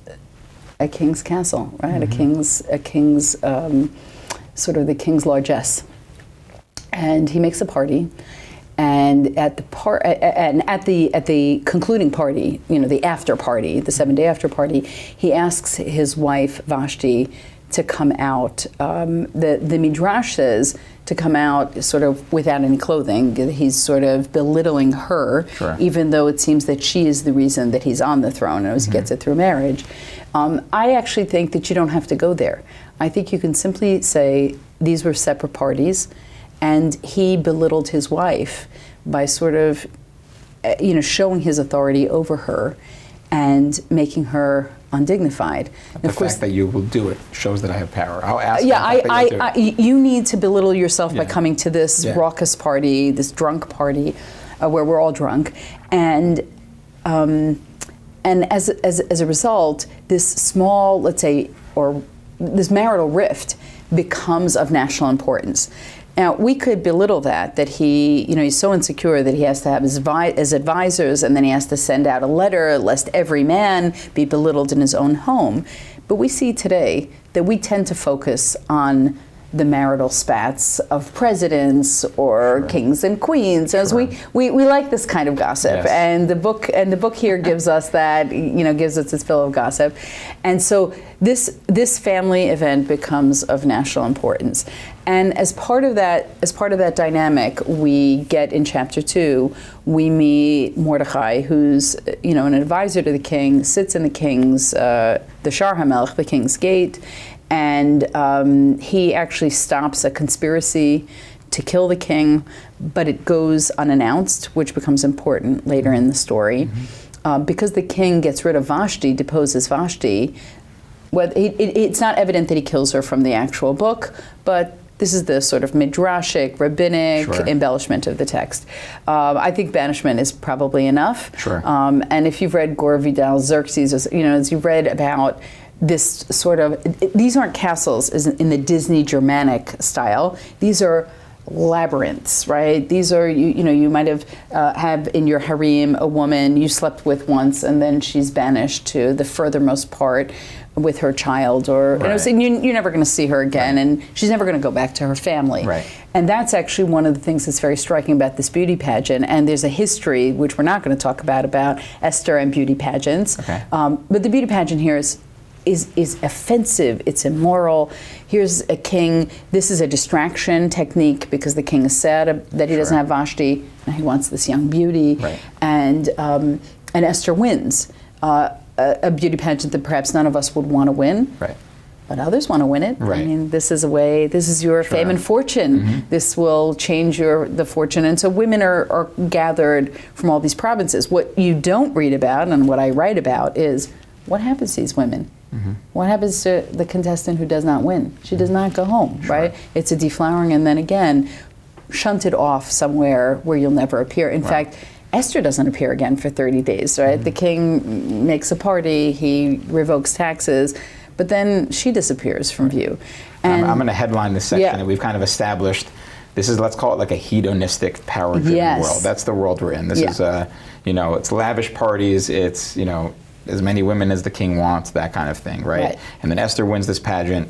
a king's castle, right? Mm-hmm. A king's sort of the king's largesse. And he makes a party, and at the concluding party, the after party, the 7-day after party, he asks his wife Vashti to come out. The Midrash says to come out sort of without any clothing. He's sort of belittling her, sure, even though it seems that she is the reason that he's on the throne, and he gets it through marriage. I actually think that you don't have to go there. I think you can simply say these were separate parties, and he belittled his wife by sort of, showing his authority over her and making her undignified. The fact that you will do it shows that I have power. I'll ask. You need to belittle yourself by coming to this raucous party, this drunk party, where we're all drunk, and as a result, this small, let's say, or this marital rift becomes of national importance. Now, we could belittle that he's so insecure that he has to have his advisors, and then he has to send out a letter lest every man be belittled in his own home. But we see today that we tend to focus on the marital spats of presidents or kings and queens, as we like this kind of gossip. Yes. And the book here gives us that, gives us its fill of gossip. And so this family event becomes of national importance. And as part of that dynamic, we get in chapter 2, we meet Mordechai, who's an advisor to the king, sits in the king's the Shar HaMelech, the king's gate, and he actually stops a conspiracy to kill the king, but it goes unannounced, which becomes important later in the story. Because the king gets rid of Vashti, deposes Vashti. Well, it's not evident that he kills her from the actual book, but this is the sort of midrashic, rabbinic embellishment of the text. I think banishment is probably enough. Sure. And if you've read Gore Vidal Xerxes, as you've read about this sort of, these aren't castles in the Disney Germanic style. These are labyrinths, right? These are, you might have in your harem a woman you slept with once, and then she's banished to the furthermost part with her child, or you're never going to see her again, and she's never going to go back to her family. Right. And that's actually one of the things that's very striking about this beauty pageant. And there's a history, which we're not going to talk about Esther and beauty pageants. Okay. But the beauty pageant here is offensive, it's immoral. Here's a king, this is a distraction technique because the king is sad that he doesn't have Vashti, and he wants this young beauty. Right. And Esther wins a beauty pageant that perhaps none of us would want to win. Right. But others want to win it. Right. I mean, this is your fame and fortune. This will change the fortune. And so women are gathered from all these provinces. What you don't read about, and what I write about, is what happens to these women. What happens to the contestant who does not win? She does not go home, right? It's a deflowering, and then again, shunted off somewhere where you'll never appear. In fact, Esther doesn't appear again for 30 days, right? The king makes a party, he revokes taxes, but then she disappears from view. And I'm going to headline this section that we've kind of established. This is, let's call it like a hedonistic, power-driven world. That's the world we're in. This is, it's lavish parties, it's, as many women as the king wants, that kind of thing, right? And then Esther wins this pageant.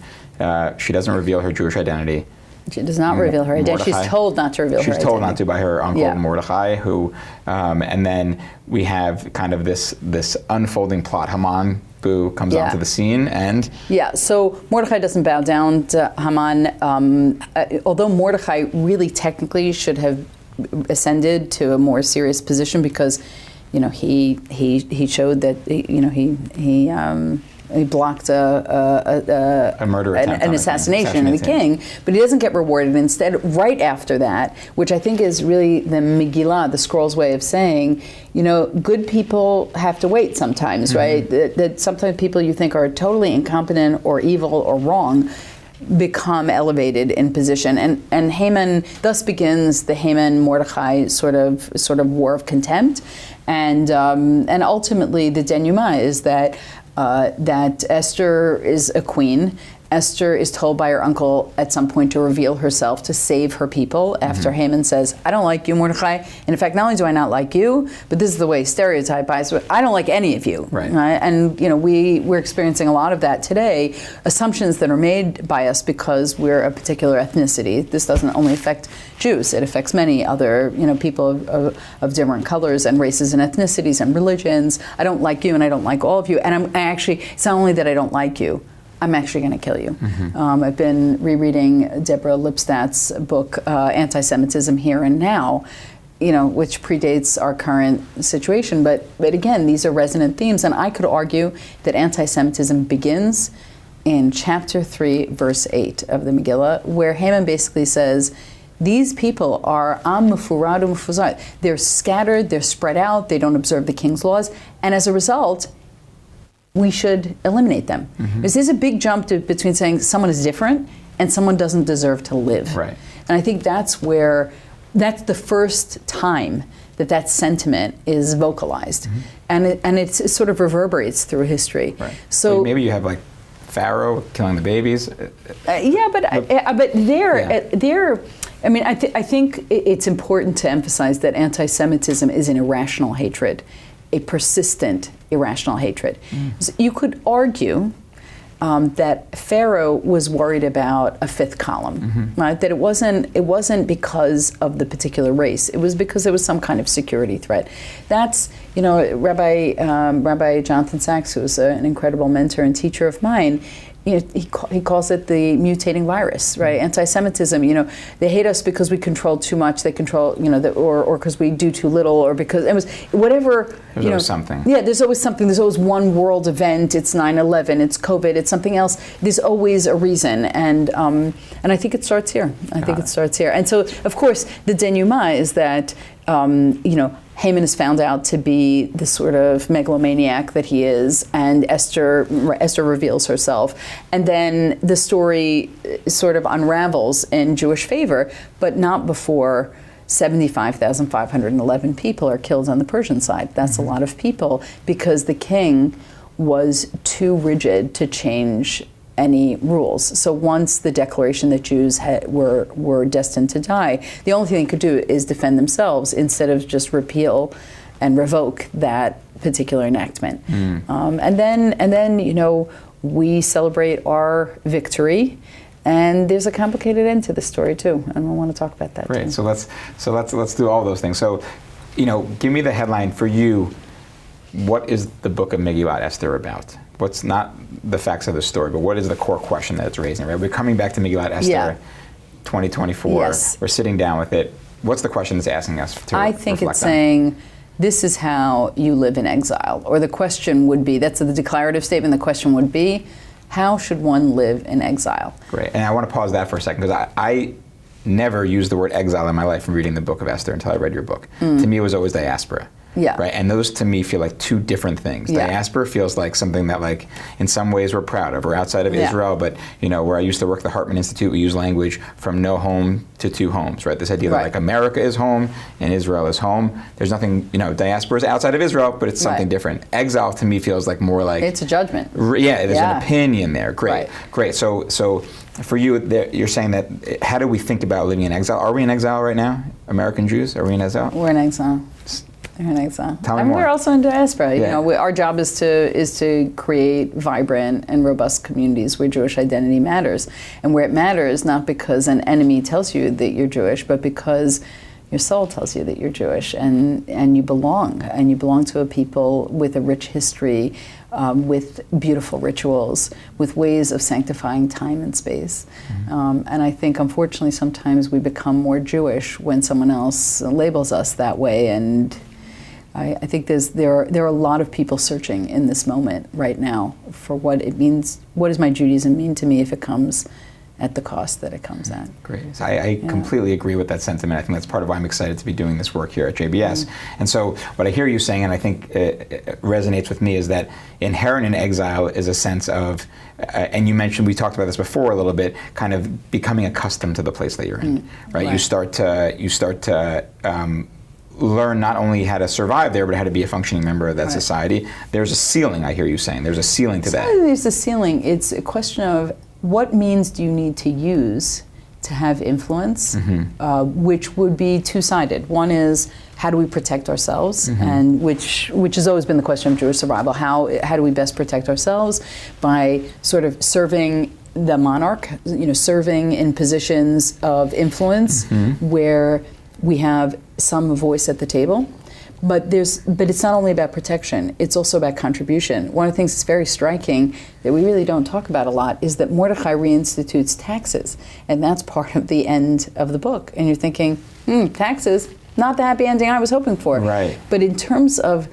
She doesn't reveal her Jewish identity. She does not reveal her identity. She's told not to reveal her identity. She's told not to by her uncle Mordechai, who, and then we have kind of this unfolding plot. Haman, who comes onto the scene, and so Mordechai doesn't bow down to Haman, although Mordechai really technically should have ascended to a more serious position because he showed that he blocked a murder attempt, an assassination of the king, but he doesn't get rewarded. Instead, right after that, which I think is really the Megillah, the scroll's way of saying, good people have to wait sometimes, right? That sometimes people you think are totally incompetent or evil or wrong, become elevated in position, and Haman thus begins the Haman-Mordechai sort of war of contempt, and ultimately the denouement is that Esther is a queen. Esther is told by her uncle at some point to reveal herself to save her people after Haman says, I don't like you, Mordechai. And in fact, not only do I not like you, but this is the way stereotype is, I don't like any of you. Right. And we're experiencing a lot of that today, assumptions that are made by us because we're a particular ethnicity. This doesn't only affect Jews, it affects many other people of different colors and races and ethnicities and religions. I don't like you and I don't like all of you. And it's not only that I don't like you, I'm actually going to kill you. I've been rereading Deborah Lipstadt's book, Anti-Semitism Here and Now, which predates our current situation. But again, these are resonant themes. And I could argue that anti-Semitism begins in chapter 3, verse 8 of the Megillah, where Haman basically says, these people are am mufurad umufuzad. They're scattered, they're spread out, they don't observe the king's laws. And as a result, we should eliminate them. Because there's a big jump between saying someone is different and someone doesn't deserve to live. Right. And I think that's the first time that sentiment is vocalized. And it sort of reverberates through history. Right. So like maybe you have like Pharaoh killing the babies. But they're I mean, I think it's important to emphasize that anti-Semitism is an irrational hatred, a persistent irrational hatred. So you could argue that Pharaoh was worried about a fifth column, right? That it wasn't because of the particular race. It was because there was some kind of security threat. That's Rabbi Jonathan Sachs, who's an incredible mentor and teacher of mine. He calls it the mutating virus, right? Anti-Semitism. They hate us because we control too much. They control, or because we do too little, or because it was whatever. There's always something. Yeah, there's always something. There's always one world event. It's 9/11. It's COVID. It's something else. There's always a reason, and I think it starts here. I think it starts here. And so, of course, the denouement is that Haman is found out to be the sort of megalomaniac that he is, and Esther reveals herself. And then the story sort of unravels in Jewish favor, but not before 75,511 people are killed on the Persian side. That's a lot of people, because the king was too rigid to change any rules. So once the declaration that Jews were destined to die, the only thing they could do is defend themselves instead of just repeal and revoke that particular enactment. And then we celebrate our victory, and there's a complicated end to the story too, and we want to talk about that. Great. Too. So let's do all those things. So, give me the headline for you. What is the book of Megillah Esther about? What's not the facts of the story, but what is the core question that it's raising? Right, we're coming back to Megillah Esther, 2024. Yes. We're sitting down with it. What's the question it's asking us to I think reflect it's on? saying, this is how you live in exile. Or the question would be, that's the declarative statement, the question would be, how should one live in exile? Great, and I want to pause that for a second, because I never used the word exile in my life from reading the book of Esther until I read your book. To me, it was always diaspora. Yeah. Right, and those to me feel like two different things. Yeah. Diaspora feels like something that, like, in some ways we're proud of. We're outside of Israel, but where I used to work at the Hartman Institute, we use language from no home to two homes. Right, this idea that like America is home and Israel is home. There's nothing, diaspora is outside of Israel, but it's something different. Exile to me feels like more like it's a judgment. There's an opinion there. Great. So for you, you're saying that, how do we think about living in exile? Are we in exile right now? American Jews, are we in exile? We're in exile. We're in exile. Tell me more. We're also in diaspora. Our job is to create vibrant and robust communities where Jewish identity matters, and where it matters not because an enemy tells you that you're Jewish, but because your soul tells you that you're Jewish, and you belong to a people with a rich history, with beautiful rituals, with ways of sanctifying time and space. And I think, unfortunately, sometimes we become more Jewish when someone else labels us that way. And I think there are a lot of people searching in this moment right now for what it means. What does my Judaism mean to me if it comes at the cost that it comes at. Great. So I completely agree with that sentiment. I think that's part of why I'm excited to be doing this work here at JBS. And so what I hear you saying, and I think it resonates with me, is that inherent in exile is a sense of, and you mentioned, we talked about this before a little bit, kind of becoming accustomed to the place that you're in, right? You start to learn not only how to survive there, but how to be a functioning member of that society. There's a ceiling, I hear you saying. There's a ceiling to that. There's a ceiling. It's a question of what means do you need to use to have influence, which would be two-sided. One is, how do we protect ourselves, and which has always been the question of Jewish survival. How do we best protect ourselves? By sort of serving the monarch, serving in positions of influence where we have some voice at the table. But it's not only about protection, it's also about contribution. One of the things that's very striking that we really don't talk about a lot is that Mordechai reinstitutes taxes, and that's part of the end of the book. And you're thinking, taxes, not the happy ending I was hoping for. Right. But in terms of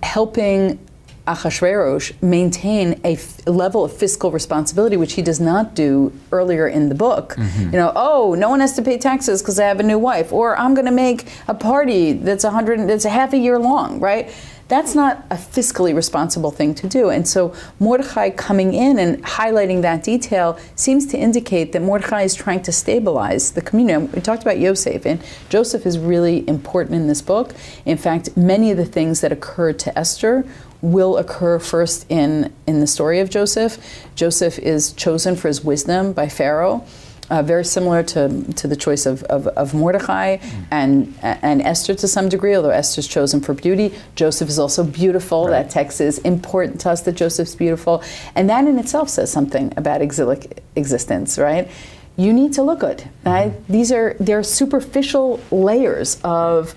helping Achashverosh maintain a level of fiscal responsibility, which he does not do earlier in the book. No one has to pay taxes because I have a new wife, or I'm going to make a party that's a half a year long, right? That's not a fiscally responsible thing to do. And so Mordechai coming in and highlighting that detail seems to indicate that Mordechai is trying to stabilize the community. We talked about Yosef, and Joseph is really important in this book. In fact, many of the things that occurred to Esther will occur first in the story of Joseph. Joseph is chosen for his wisdom by Pharaoh, very similar to the choice of Mordechai and Esther to some degree, although Esther's chosen for beauty. Joseph is also beautiful. Right. That text is important to us that Joseph's beautiful. And that in itself says something about exilic existence, right? You need to look good, right? They're superficial layers of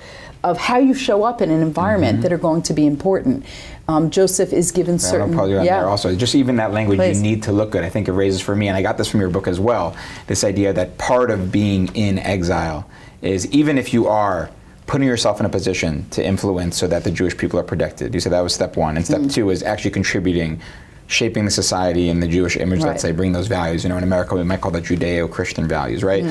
how you show up in an environment that are going to be important. Joseph is given certain... I'll on there also. Just even that language, you need to look good. I think it raises for me, and I got this from your book as well, this idea that part of being in exile is, even if you are putting yourself in a position to influence so that the Jewish people are protected. You said that was step one. And step two is actually contributing, shaping the society and the Jewish image, let's say, bring those values. In America, we might call that Judeo-Christian values, right?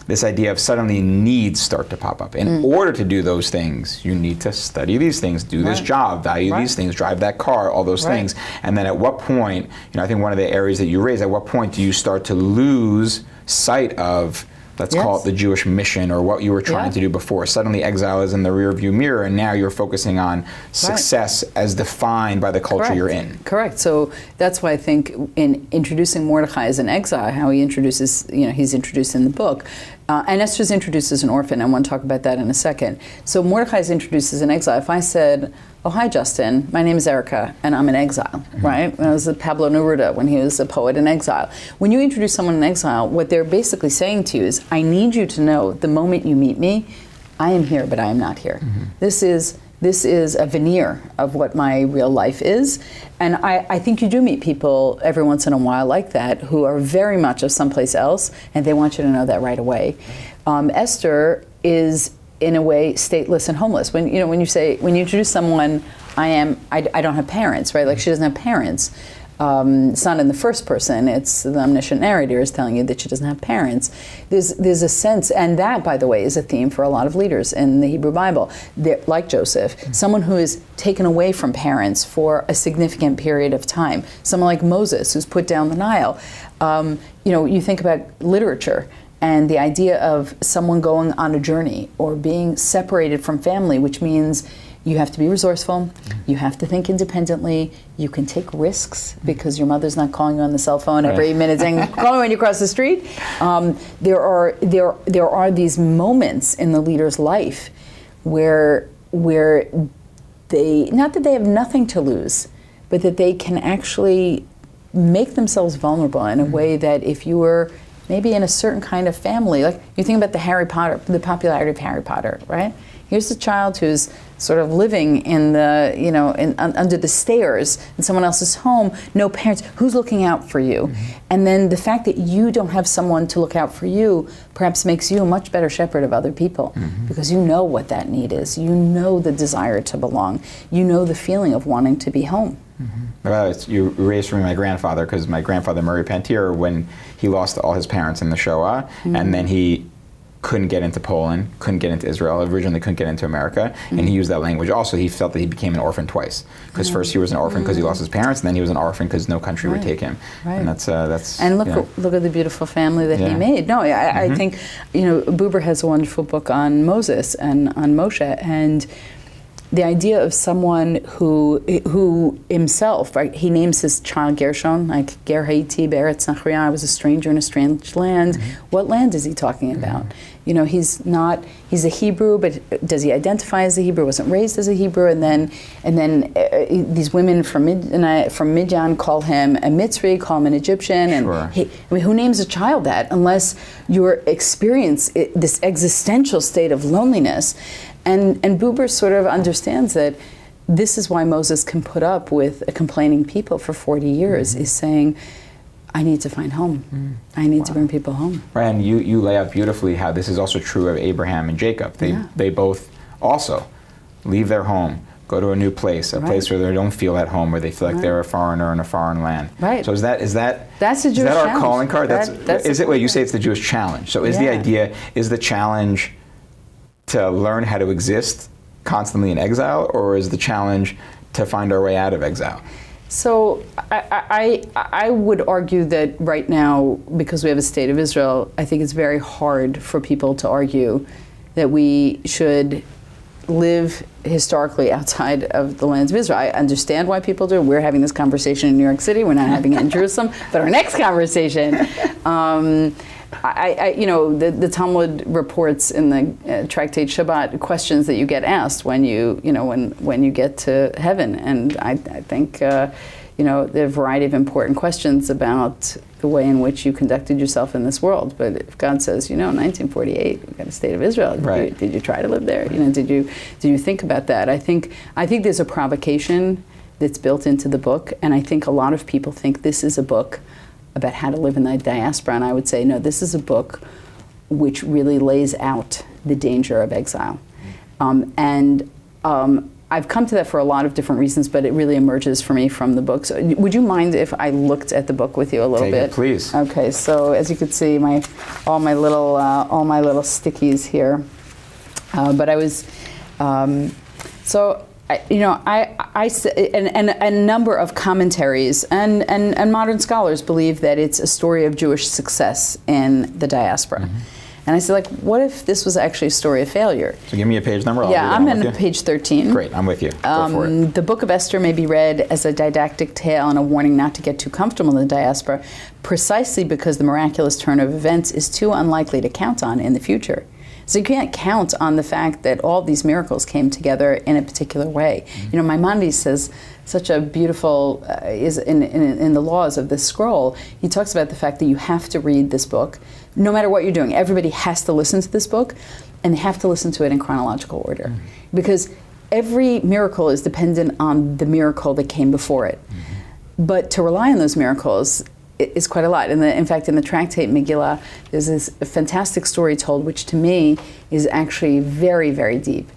This idea of suddenly needs start to pop up. In order to do those things, you need to study these things, do this job, value these things, drive that car, all those things. And then at what point, I think one of the areas that you raise, at what point do you start to lose sight of, let's call it the Jewish mission, or what you were trying to do before? Suddenly exile is in the rearview mirror, and now you're focusing on success as defined by the culture you're in. Correct. So that's why I think in introducing Mordechai as an exile, how he introduces, he's introduced in the book, and Esther's introduced as an orphan. I want to talk about that in a second. So Mordechai is introduced as an exile. If I said, oh, hi, Justin, my name is Erica, and I'm in exile, right? When I was Pablo Neruda, when he was a poet in exile. When you introduce someone in exile, what they're basically saying to you is, I need you to know the moment you meet me, I am here, but I am not here. This is a veneer of what my real life is. And I think you do meet people every once in a while like that who are very much of someplace else, and they want you to know that right away. Esther is, in a way, stateless and homeless. When you introduce someone, I don't have parents, right? Like, she doesn't have parents. It's not in the first person. It's the omniscient narrator is telling you that she doesn't have parents. There's a sense, and that, by the way, is a theme for a lot of leaders in the Hebrew Bible. They're, like Joseph, someone who is taken away from parents for a significant period of time. Someone like Moses, who's put down the Nile. You think about literature and the idea of someone going on a journey or being separated from family, which means you have to be resourceful, you have to think independently, you can take risks because your mother's not calling you on the cell phone every minute saying, call me when you cross the street. There are these moments in the leader's life where they, not that they have nothing to lose, but that they can actually make themselves vulnerable in a way that if you were maybe in a certain kind of family, like you think about the popularity of Harry Potter, right? Here's a child who's sort of living in the, under the stairs in someone else's home, no parents, who's looking out for you? And then the fact that you don't have someone to look out for you perhaps makes you a much better shepherd of other people because you know what that need is. You know the desire to belong. You know the feeling of wanting to be home. Well, you erased for me my grandfather, because my grandfather, Murray Pantier, when he lost all his parents in the Shoah, and then he couldn't get into Poland, couldn't get into Israel, originally couldn't get into America, and he used that language. Also, he felt that he became an orphan twice, because first he was an orphan because he lost his parents, and then he was an orphan because no country would take him. And that's and look at the beautiful family that he made. No, I think, Buber has a wonderful book on Moses and on Moshe, and the idea of someone who himself, right, he names his child Gershon, like Ger Haiti Be'eretz Nachriah, I was a stranger in a strange land. What land is he talking about? He's a Hebrew, but does he identify as a Hebrew? Wasn't raised as a Hebrew, and then these women from Midian call him a Mitzri, call him an Egyptian, and who names a child that unless you're experience this existential state of loneliness? And Buber sort of understands that this is why Moses can put up with a complaining people for 40 years, is saying, I need to find home. I need to bring people home. Right, and you lay out beautifully how this is also true of Abraham and Jacob. They both also leave their home, go to a new place, a place where they don't feel at home, where they feel like they're a foreigner in a foreign land. Right. So that's the Jewish is that our challenge. calling card? You say it's the Jewish challenge. So is the idea, is the challenge to learn how to exist constantly in exile, or is the challenge to find our way out of exile? So I would argue that right now, because we have a state of Israel, I think it's very hard for people to argue that we should live historically outside of the lands of Israel. I understand why people do. We're having this conversation in New York City. We're not having it in Jerusalem. But our next conversation, the Talmud reports in the tractate Shabbat questions that you get asked when you get to heaven, and I think there are a variety of important questions about the way in which you conducted yourself in this world. But if God says, in 1948 we got a state of Israel, did you try to live there? Did you think about that? I think there's a provocation that's built into the book, and I think a lot of people think this is a book about how to live in the diaspora, and I would say, no, this is a book which really lays out the danger of exile. I've come to that for a lot of different reasons, but it really emerges for me from the book. So would you mind if I looked at the book with you a little bit? Take it, please. Okay, so as you can see, all my little stickies here. But I was, a number of commentaries and modern scholars believe that it's a story of Jewish success in the diaspora. And I said, what if this was actually a story of failure? So give me a page number. I'm on page 13. Great, I'm with you. Go for it. The Book of Esther may be read as a didactic tale and a warning not to get too comfortable in the diaspora, precisely because the miraculous turn of events is too unlikely to count on in the future. So you can't count on the fact that all these miracles came together in a particular way. Maimonides says such a beautiful, is in the laws of this scroll, he talks about the fact that you have to read this book, no matter what you're doing. Everybody has to listen to this book, and they have to listen to it in chronological order. Because every miracle is dependent on the miracle that came before it. But to rely on those miracles is quite a lot. In fact, in the tractate Megillah, there's this fantastic story told, which to me is actually very, very deep.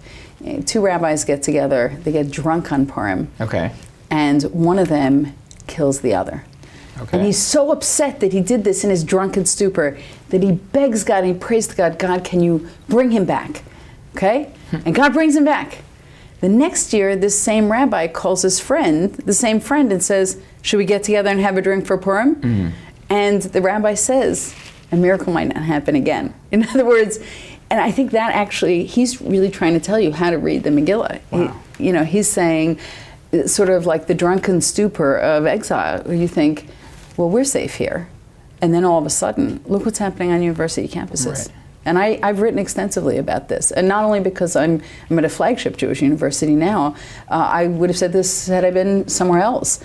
Two rabbis get together, they get drunk on Purim, and one of them kills the other. And he's so upset that he did this in his drunken stupor that he begs God and he prays to God, God, can you bring him back? And God brings him back. The next year, this same rabbi calls his friend, the same friend, and says, should we get together and have a drink for Purim? And the rabbi says, a miracle might not happen again. In other words, and I think that actually, he's really trying to tell you how to read the Megillah. Wow. He's saying, sort of like the drunken stupor of exile, where you think, well, we're safe here. And then all of a sudden, look what's happening on university campuses. And I've written extensively about this. And not only because I'm at a flagship Jewish university now, I would have said this had I been somewhere else.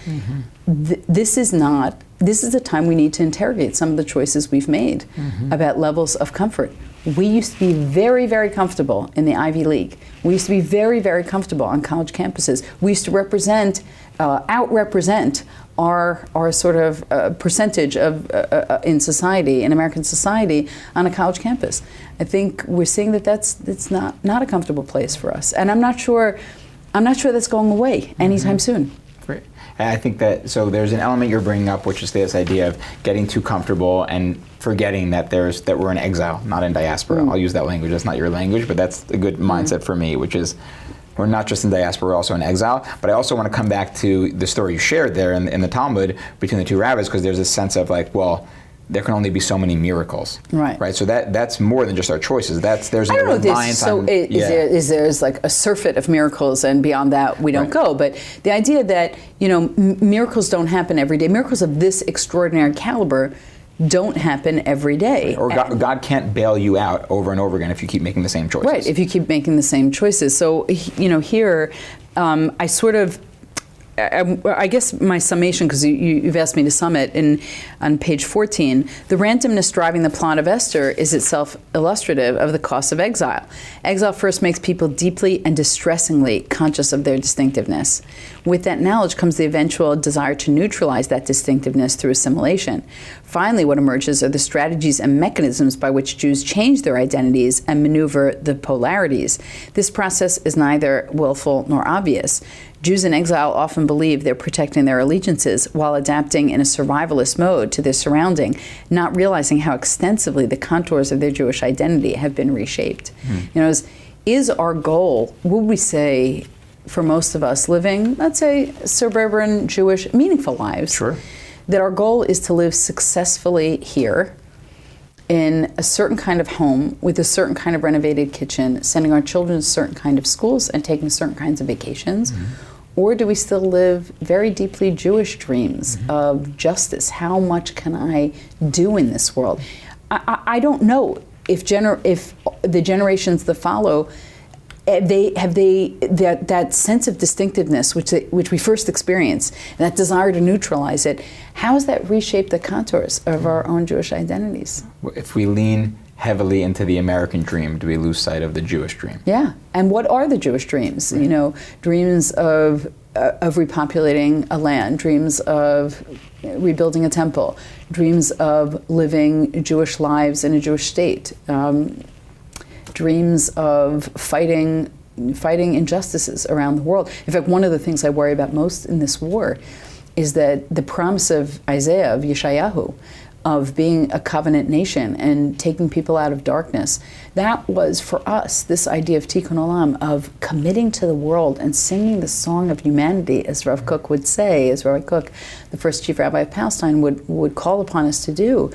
This is the time we need to interrogate some of the choices we've made about levels of comfort. We used to be very, very comfortable in the Ivy League. We used to be very, very comfortable on college campuses. We used to out-represent our sort of percentage of in society, in American society, on a college campus. I think we're seeing that's not a comfortable place for us, and I'm not sure that's going away anytime soon. Great. And I think that, so there's an element you're bringing up, which is this idea of getting too comfortable and forgetting that we're in exile, not in diaspora. I'll use that language. That's not your language, but that's a good mindset for me, which is we're not just in diaspora, we're also in exile. But I also want to come back to the story you shared there in the Talmud between the two rabbis, because there's a sense of like, well, there can only be so many miracles, right? So that's more than just our choices. There's a reliance on. Is there's like a surfeit of miracles, and beyond that we don't go. But the idea that miracles don't happen every day. Miracles of this extraordinary caliber don't happen every day. Or God can't bail you out over and over again if you keep making the same choices. Right. If you keep making the same choices. So here, I sort of. I guess my summation, because you've asked me to sum it on page 14, the randomness driving the plot of Esther is itself illustrative of the cost of exile. Exile first makes people deeply and distressingly conscious of their distinctiveness. With that knowledge comes the eventual desire to neutralize that distinctiveness through assimilation. Finally, what emerges are the strategies and mechanisms by which Jews change their identities and maneuver the polarities. This process is neither willful nor obvious. Jews in exile often believe they're protecting their allegiances while adapting in a survivalist mode to their surrounding, not realizing how extensively the contours of their Jewish identity have been reshaped. Is our goal, would we say, for most of us living, let's say, suburban Jewish, meaningful lives, that our goal is to live successfully here in a certain kind of home with a certain kind of renovated kitchen, sending our children to certain kind of schools and taking certain kinds of vacations? Or do we still live very deeply Jewish dreams of justice? How much can I do in this world? I don't know if the generations that follow, that sense of distinctiveness which we first experience, and that desire to neutralize it, how has that reshaped the contours of our own Jewish identities? If we lean heavily into the American dream, do we lose sight of the Jewish dream? Yeah, and what are the Jewish dreams? Dreams of repopulating a land, dreams of rebuilding a temple, dreams of living Jewish lives in a Jewish state, dreams of fighting injustices around the world. In fact, one of the things I worry about most in this war is that the promise of Isaiah, of Yeshayahu, of being a covenant nation and taking people out of darkness, that was for us this idea of tikkun olam, of committing to the world and singing the song of humanity, as Rav Kook would say, as Rabbi Kook, the first chief rabbi of Palestine, would call upon us to do.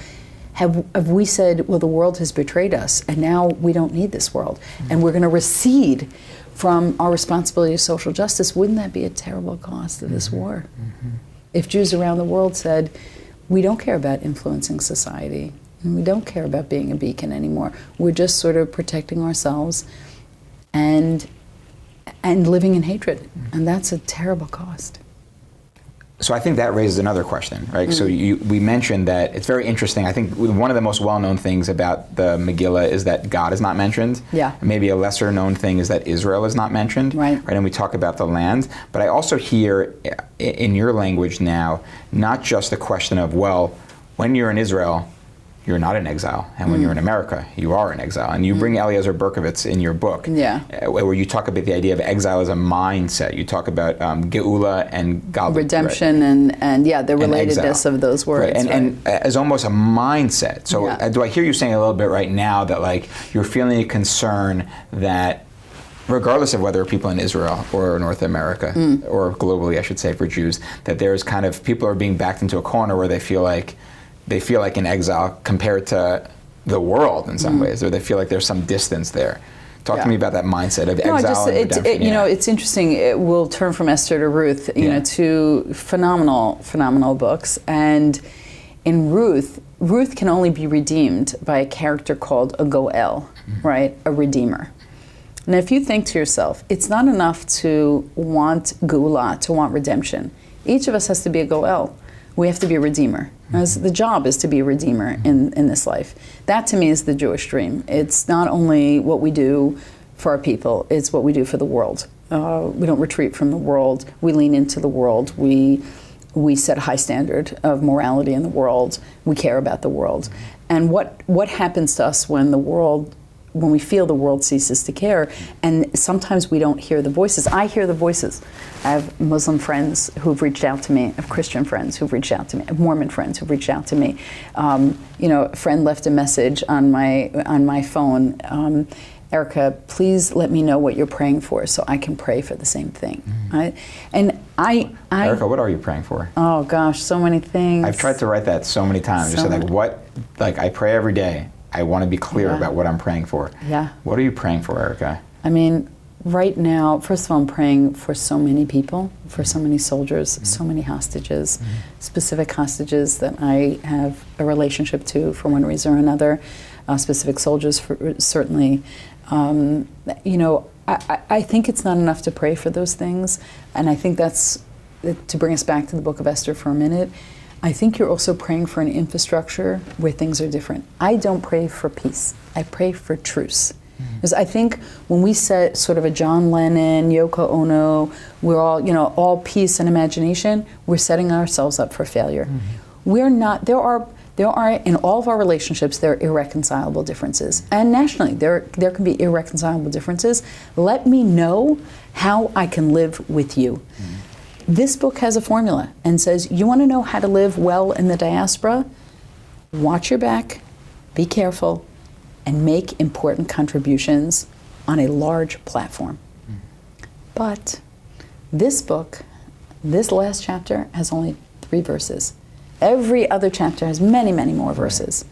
Have we said, well, the world has betrayed us, and now we don't need this world, and we're going to recede from our responsibility to social justice? Wouldn't that be a terrible cost of this war? If Jews around the world said, we don't care about influencing society, and we don't care about being a beacon anymore. We're just sort of protecting ourselves and living in hatred, and that's a terrible cost. So I think that raises another question, right? So we mentioned that it's very interesting. I think one of the most well-known things about the Megillah is that God is not mentioned. Yeah. Maybe a lesser-known thing is that Israel is not mentioned. Right. And we talk about the land. But I also hear in your language now, not just the question of, well, when you're in Israel, you're not in exile, and when you're in America, you are in exile. And you bring Eliezer Berkovitz in your book, where you talk about the idea of exile as a mindset. You talk about geula and galut, redemption, and the relatedness of those words, and as almost a mindset. So do I hear you saying a little bit right now that like you're feeling a concern that, regardless of whether people in Israel or North America, or globally, I should say, for Jews, that there's kind of people are being backed into a corner where they feel like in exile compared to the world in some ways, or they feel like there's some distance there. Talk to me about that mindset of exile and redemption. It's interesting. We'll turn from Esther to Ruth, two phenomenal books. And in Ruth can only be redeemed by a character called a goel, right? A redeemer. Now, if you think to yourself, it's not enough to want geula, to want redemption. Each of us has to be a goel. We have to be a redeemer. As the job is to be a redeemer in this life. That to me is the Jewish dream. It's not only what we do for our people, it's what we do for the world. We don't retreat from the world. We lean into the world. We set a high standard of morality in the world. We care about the world. And what happens to us when the world when we feel the world ceases to care, and sometimes we don't hear the voices. I hear the voices. I have Muslim friends who've reached out to me, I have Christian friends who've reached out to me, I have Mormon friends who've reached out to me. A friend left a message on my phone. Erica, please let me know what you're praying for so I can pray for the same thing. Erica, what are you praying for? Oh gosh, so many things. I've tried to write that so many times. Just I pray every day. I want to be clear about what I'm praying for. Yeah. What are you praying for, Erica? I mean, right now, first of all, I'm praying for so many people, for so many soldiers, so many hostages, specific hostages that I have a relationship to for one reason or another, specific soldiers certainly. I think it's not enough to pray for those things, and I think that's, to bring us back to the book of Esther for a minute, I think you're also praying for an infrastructure where things are different. I don't pray for peace. I pray for truce. Because I think when we set sort of a John Lennon, Yoko Ono, we're all peace and imagination, we're setting ourselves up for failure. We're not, there are, in all of our relationships, there are irreconcilable differences. And nationally, there can be irreconcilable differences. Let me know how I can live with you. This book has a formula and says, you want to know how to live well in the diaspora? Watch your back, be careful, and make important contributions on a large platform. But this book, this last chapter, has only 3 verses. Every other chapter has many, many more verses.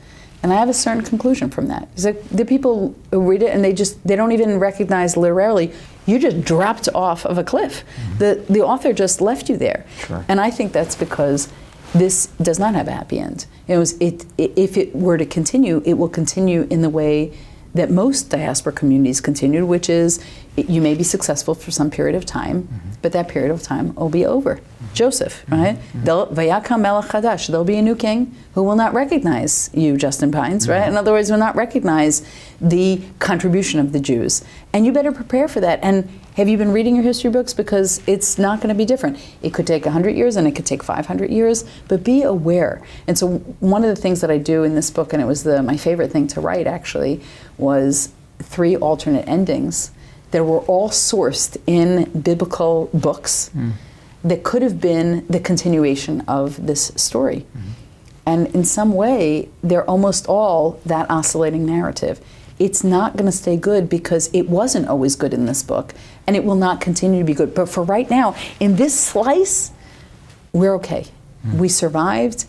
And I have a certain conclusion from that. The people who read it and they don't even recognize literally, you just dropped off of a cliff. The author just left you there. Sure. And I think that's because this does not have a happy end. If it were to continue, it will continue in the way that most diaspora communities continued, which is you may be successful for some period of time, but that period of time will be over. Joseph, right? Vayakam melech chadash. There'll be a new king who will not recognize you, Justin Pines, right? In other words, will not recognize the contribution of the Jews. And you better prepare for that. And have you been reading your history books? Because it's not going to be different. It could take 100 years and it could take 500 years, but be aware. And so one of the things that I do in this book, and it was my favorite thing to write actually, was 3 alternate endings that were all sourced in biblical books that could have been the continuation of this story. And in some way, they're almost all that oscillating narrative. It's not going to stay good because it wasn't always good in this book, and it will not continue to be good. But for right now, in this slice, we're okay. We survived,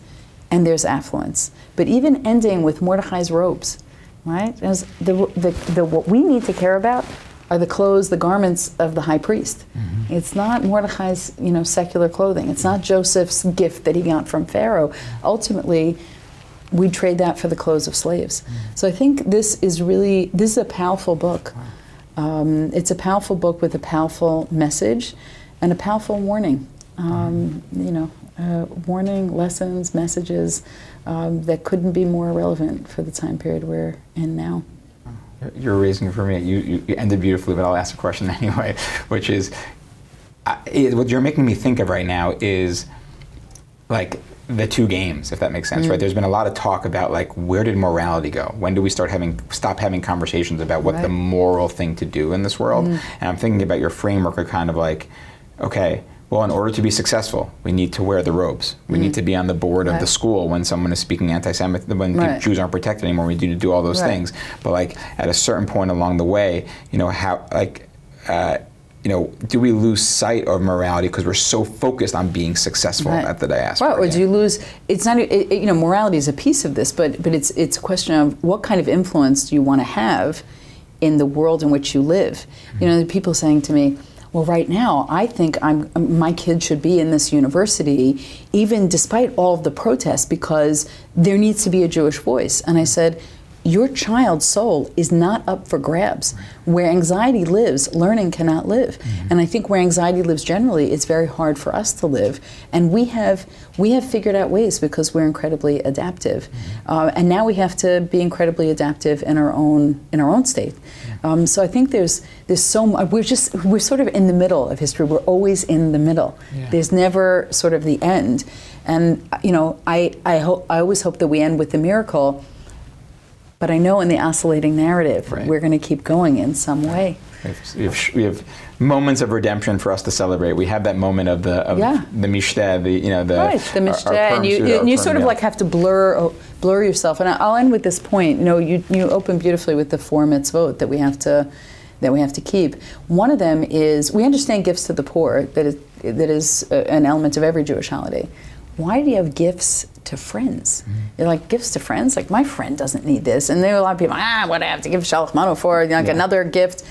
and there's affluence. But even ending with Mordechai's robes, right? What we need to care about are the clothes, the garments of the high priest. It's not Mordechai's, secular clothing. It's not Joseph's gift that he got from Pharaoh. Ultimately, we trade that for the clothes of slaves. So I think this is a powerful book. It's a powerful book with a powerful message and a powerful warning. Warning, lessons, messages that couldn't be more relevant for the time period we're in now. You're raising for me. You ended beautifully, but I'll ask a question anyway, which is, what you're making me think of right now is like the 2 games, if that makes sense, right? There's been a lot of talk about where did morality go? When do we stop having conversations about what the moral thing to do in this world? And I'm thinking about your framework of kind of okay, well, in order to be successful, we need to wear the robes. We need to be on the board of the school when someone is speaking anti-Semitic, when Jews aren't protected anymore. We need to do all those things. But at a certain point along the way, do we lose sight of morality because we're so focused on being successful at the diaspora? Or do you lose? It's not. Morality is a piece of this, but it's a question of what kind of influence do you want to have in the world in which you live. The people saying to me, well, right now, I think my kid should be in this university, even despite all of the protests, because there needs to be a Jewish voice. And I said, your child's soul is not up for grabs. Where anxiety lives, learning cannot live. And I think where anxiety lives generally, it's very hard for us to live. And we have figured out ways because we're incredibly adaptive. And now we have to be incredibly adaptive in our own state. So I think there's so much. We're sort of in the middle of history. We're always in the middle. There's never sort of the end. And I always hope that we end with the miracle. But I know in the oscillating narrative, Right. we're going to keep going in some way. We have moments of redemption for us to celebrate. We have that moment of the mishteh, The mishteh, and you sort of like have to blur yourself. And I'll end with this point. You open beautifully with the 4 mitzvot that we have to keep. One of them is we understand gifts to the poor. That is an element of every Jewish holiday. Why do you have gifts to friends? You're like, gifts to friends? Like, my friend doesn't need this. And there are a lot of people, what do I have to give Shalach Manu for? Another gift.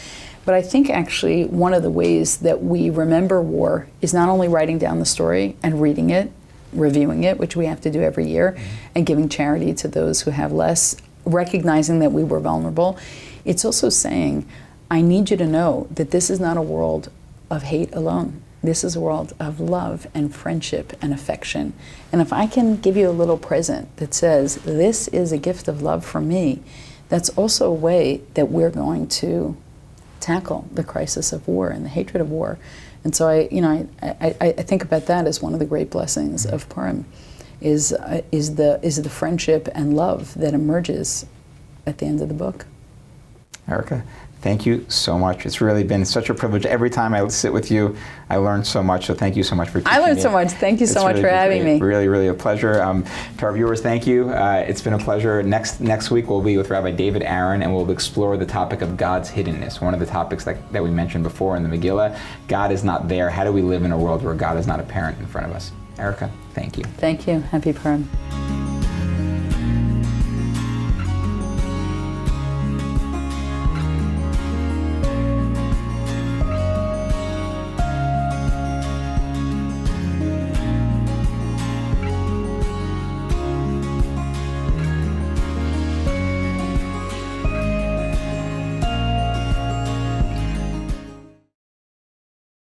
But I think actually one of the ways that we remember war is not only writing down the story and reading it, reviewing it, which we have to do every year, and giving charity to those who have less, recognizing that we were vulnerable. It's also saying, I need you to know that this is not a world of hate alone. This is a world of love and friendship and affection. And if I can give you a little present that says, this is a gift of love from me, that's also a way that we're going to tackle the crisis of war and the hatred of war. And so I think about that as one of the great blessings of Purim, is the friendship and love that emerges at the end of the book. Erica, thank you so much. It's really been such a privilege. Every time I sit with you, I learn so much. So thank you so much for teaching me. I learned so much. Thank you so much for having me. Really, really a pleasure. To our viewers, thank you. It's been a pleasure. Next week we'll be with Rabbi David Aaron, and we'll explore the topic of God's hiddenness. One of the topics that we mentioned before in the Megillah. God is not there. How do we live in a world where God is not apparent in front of us? Erica, thank you. Thank you. Happy Purim.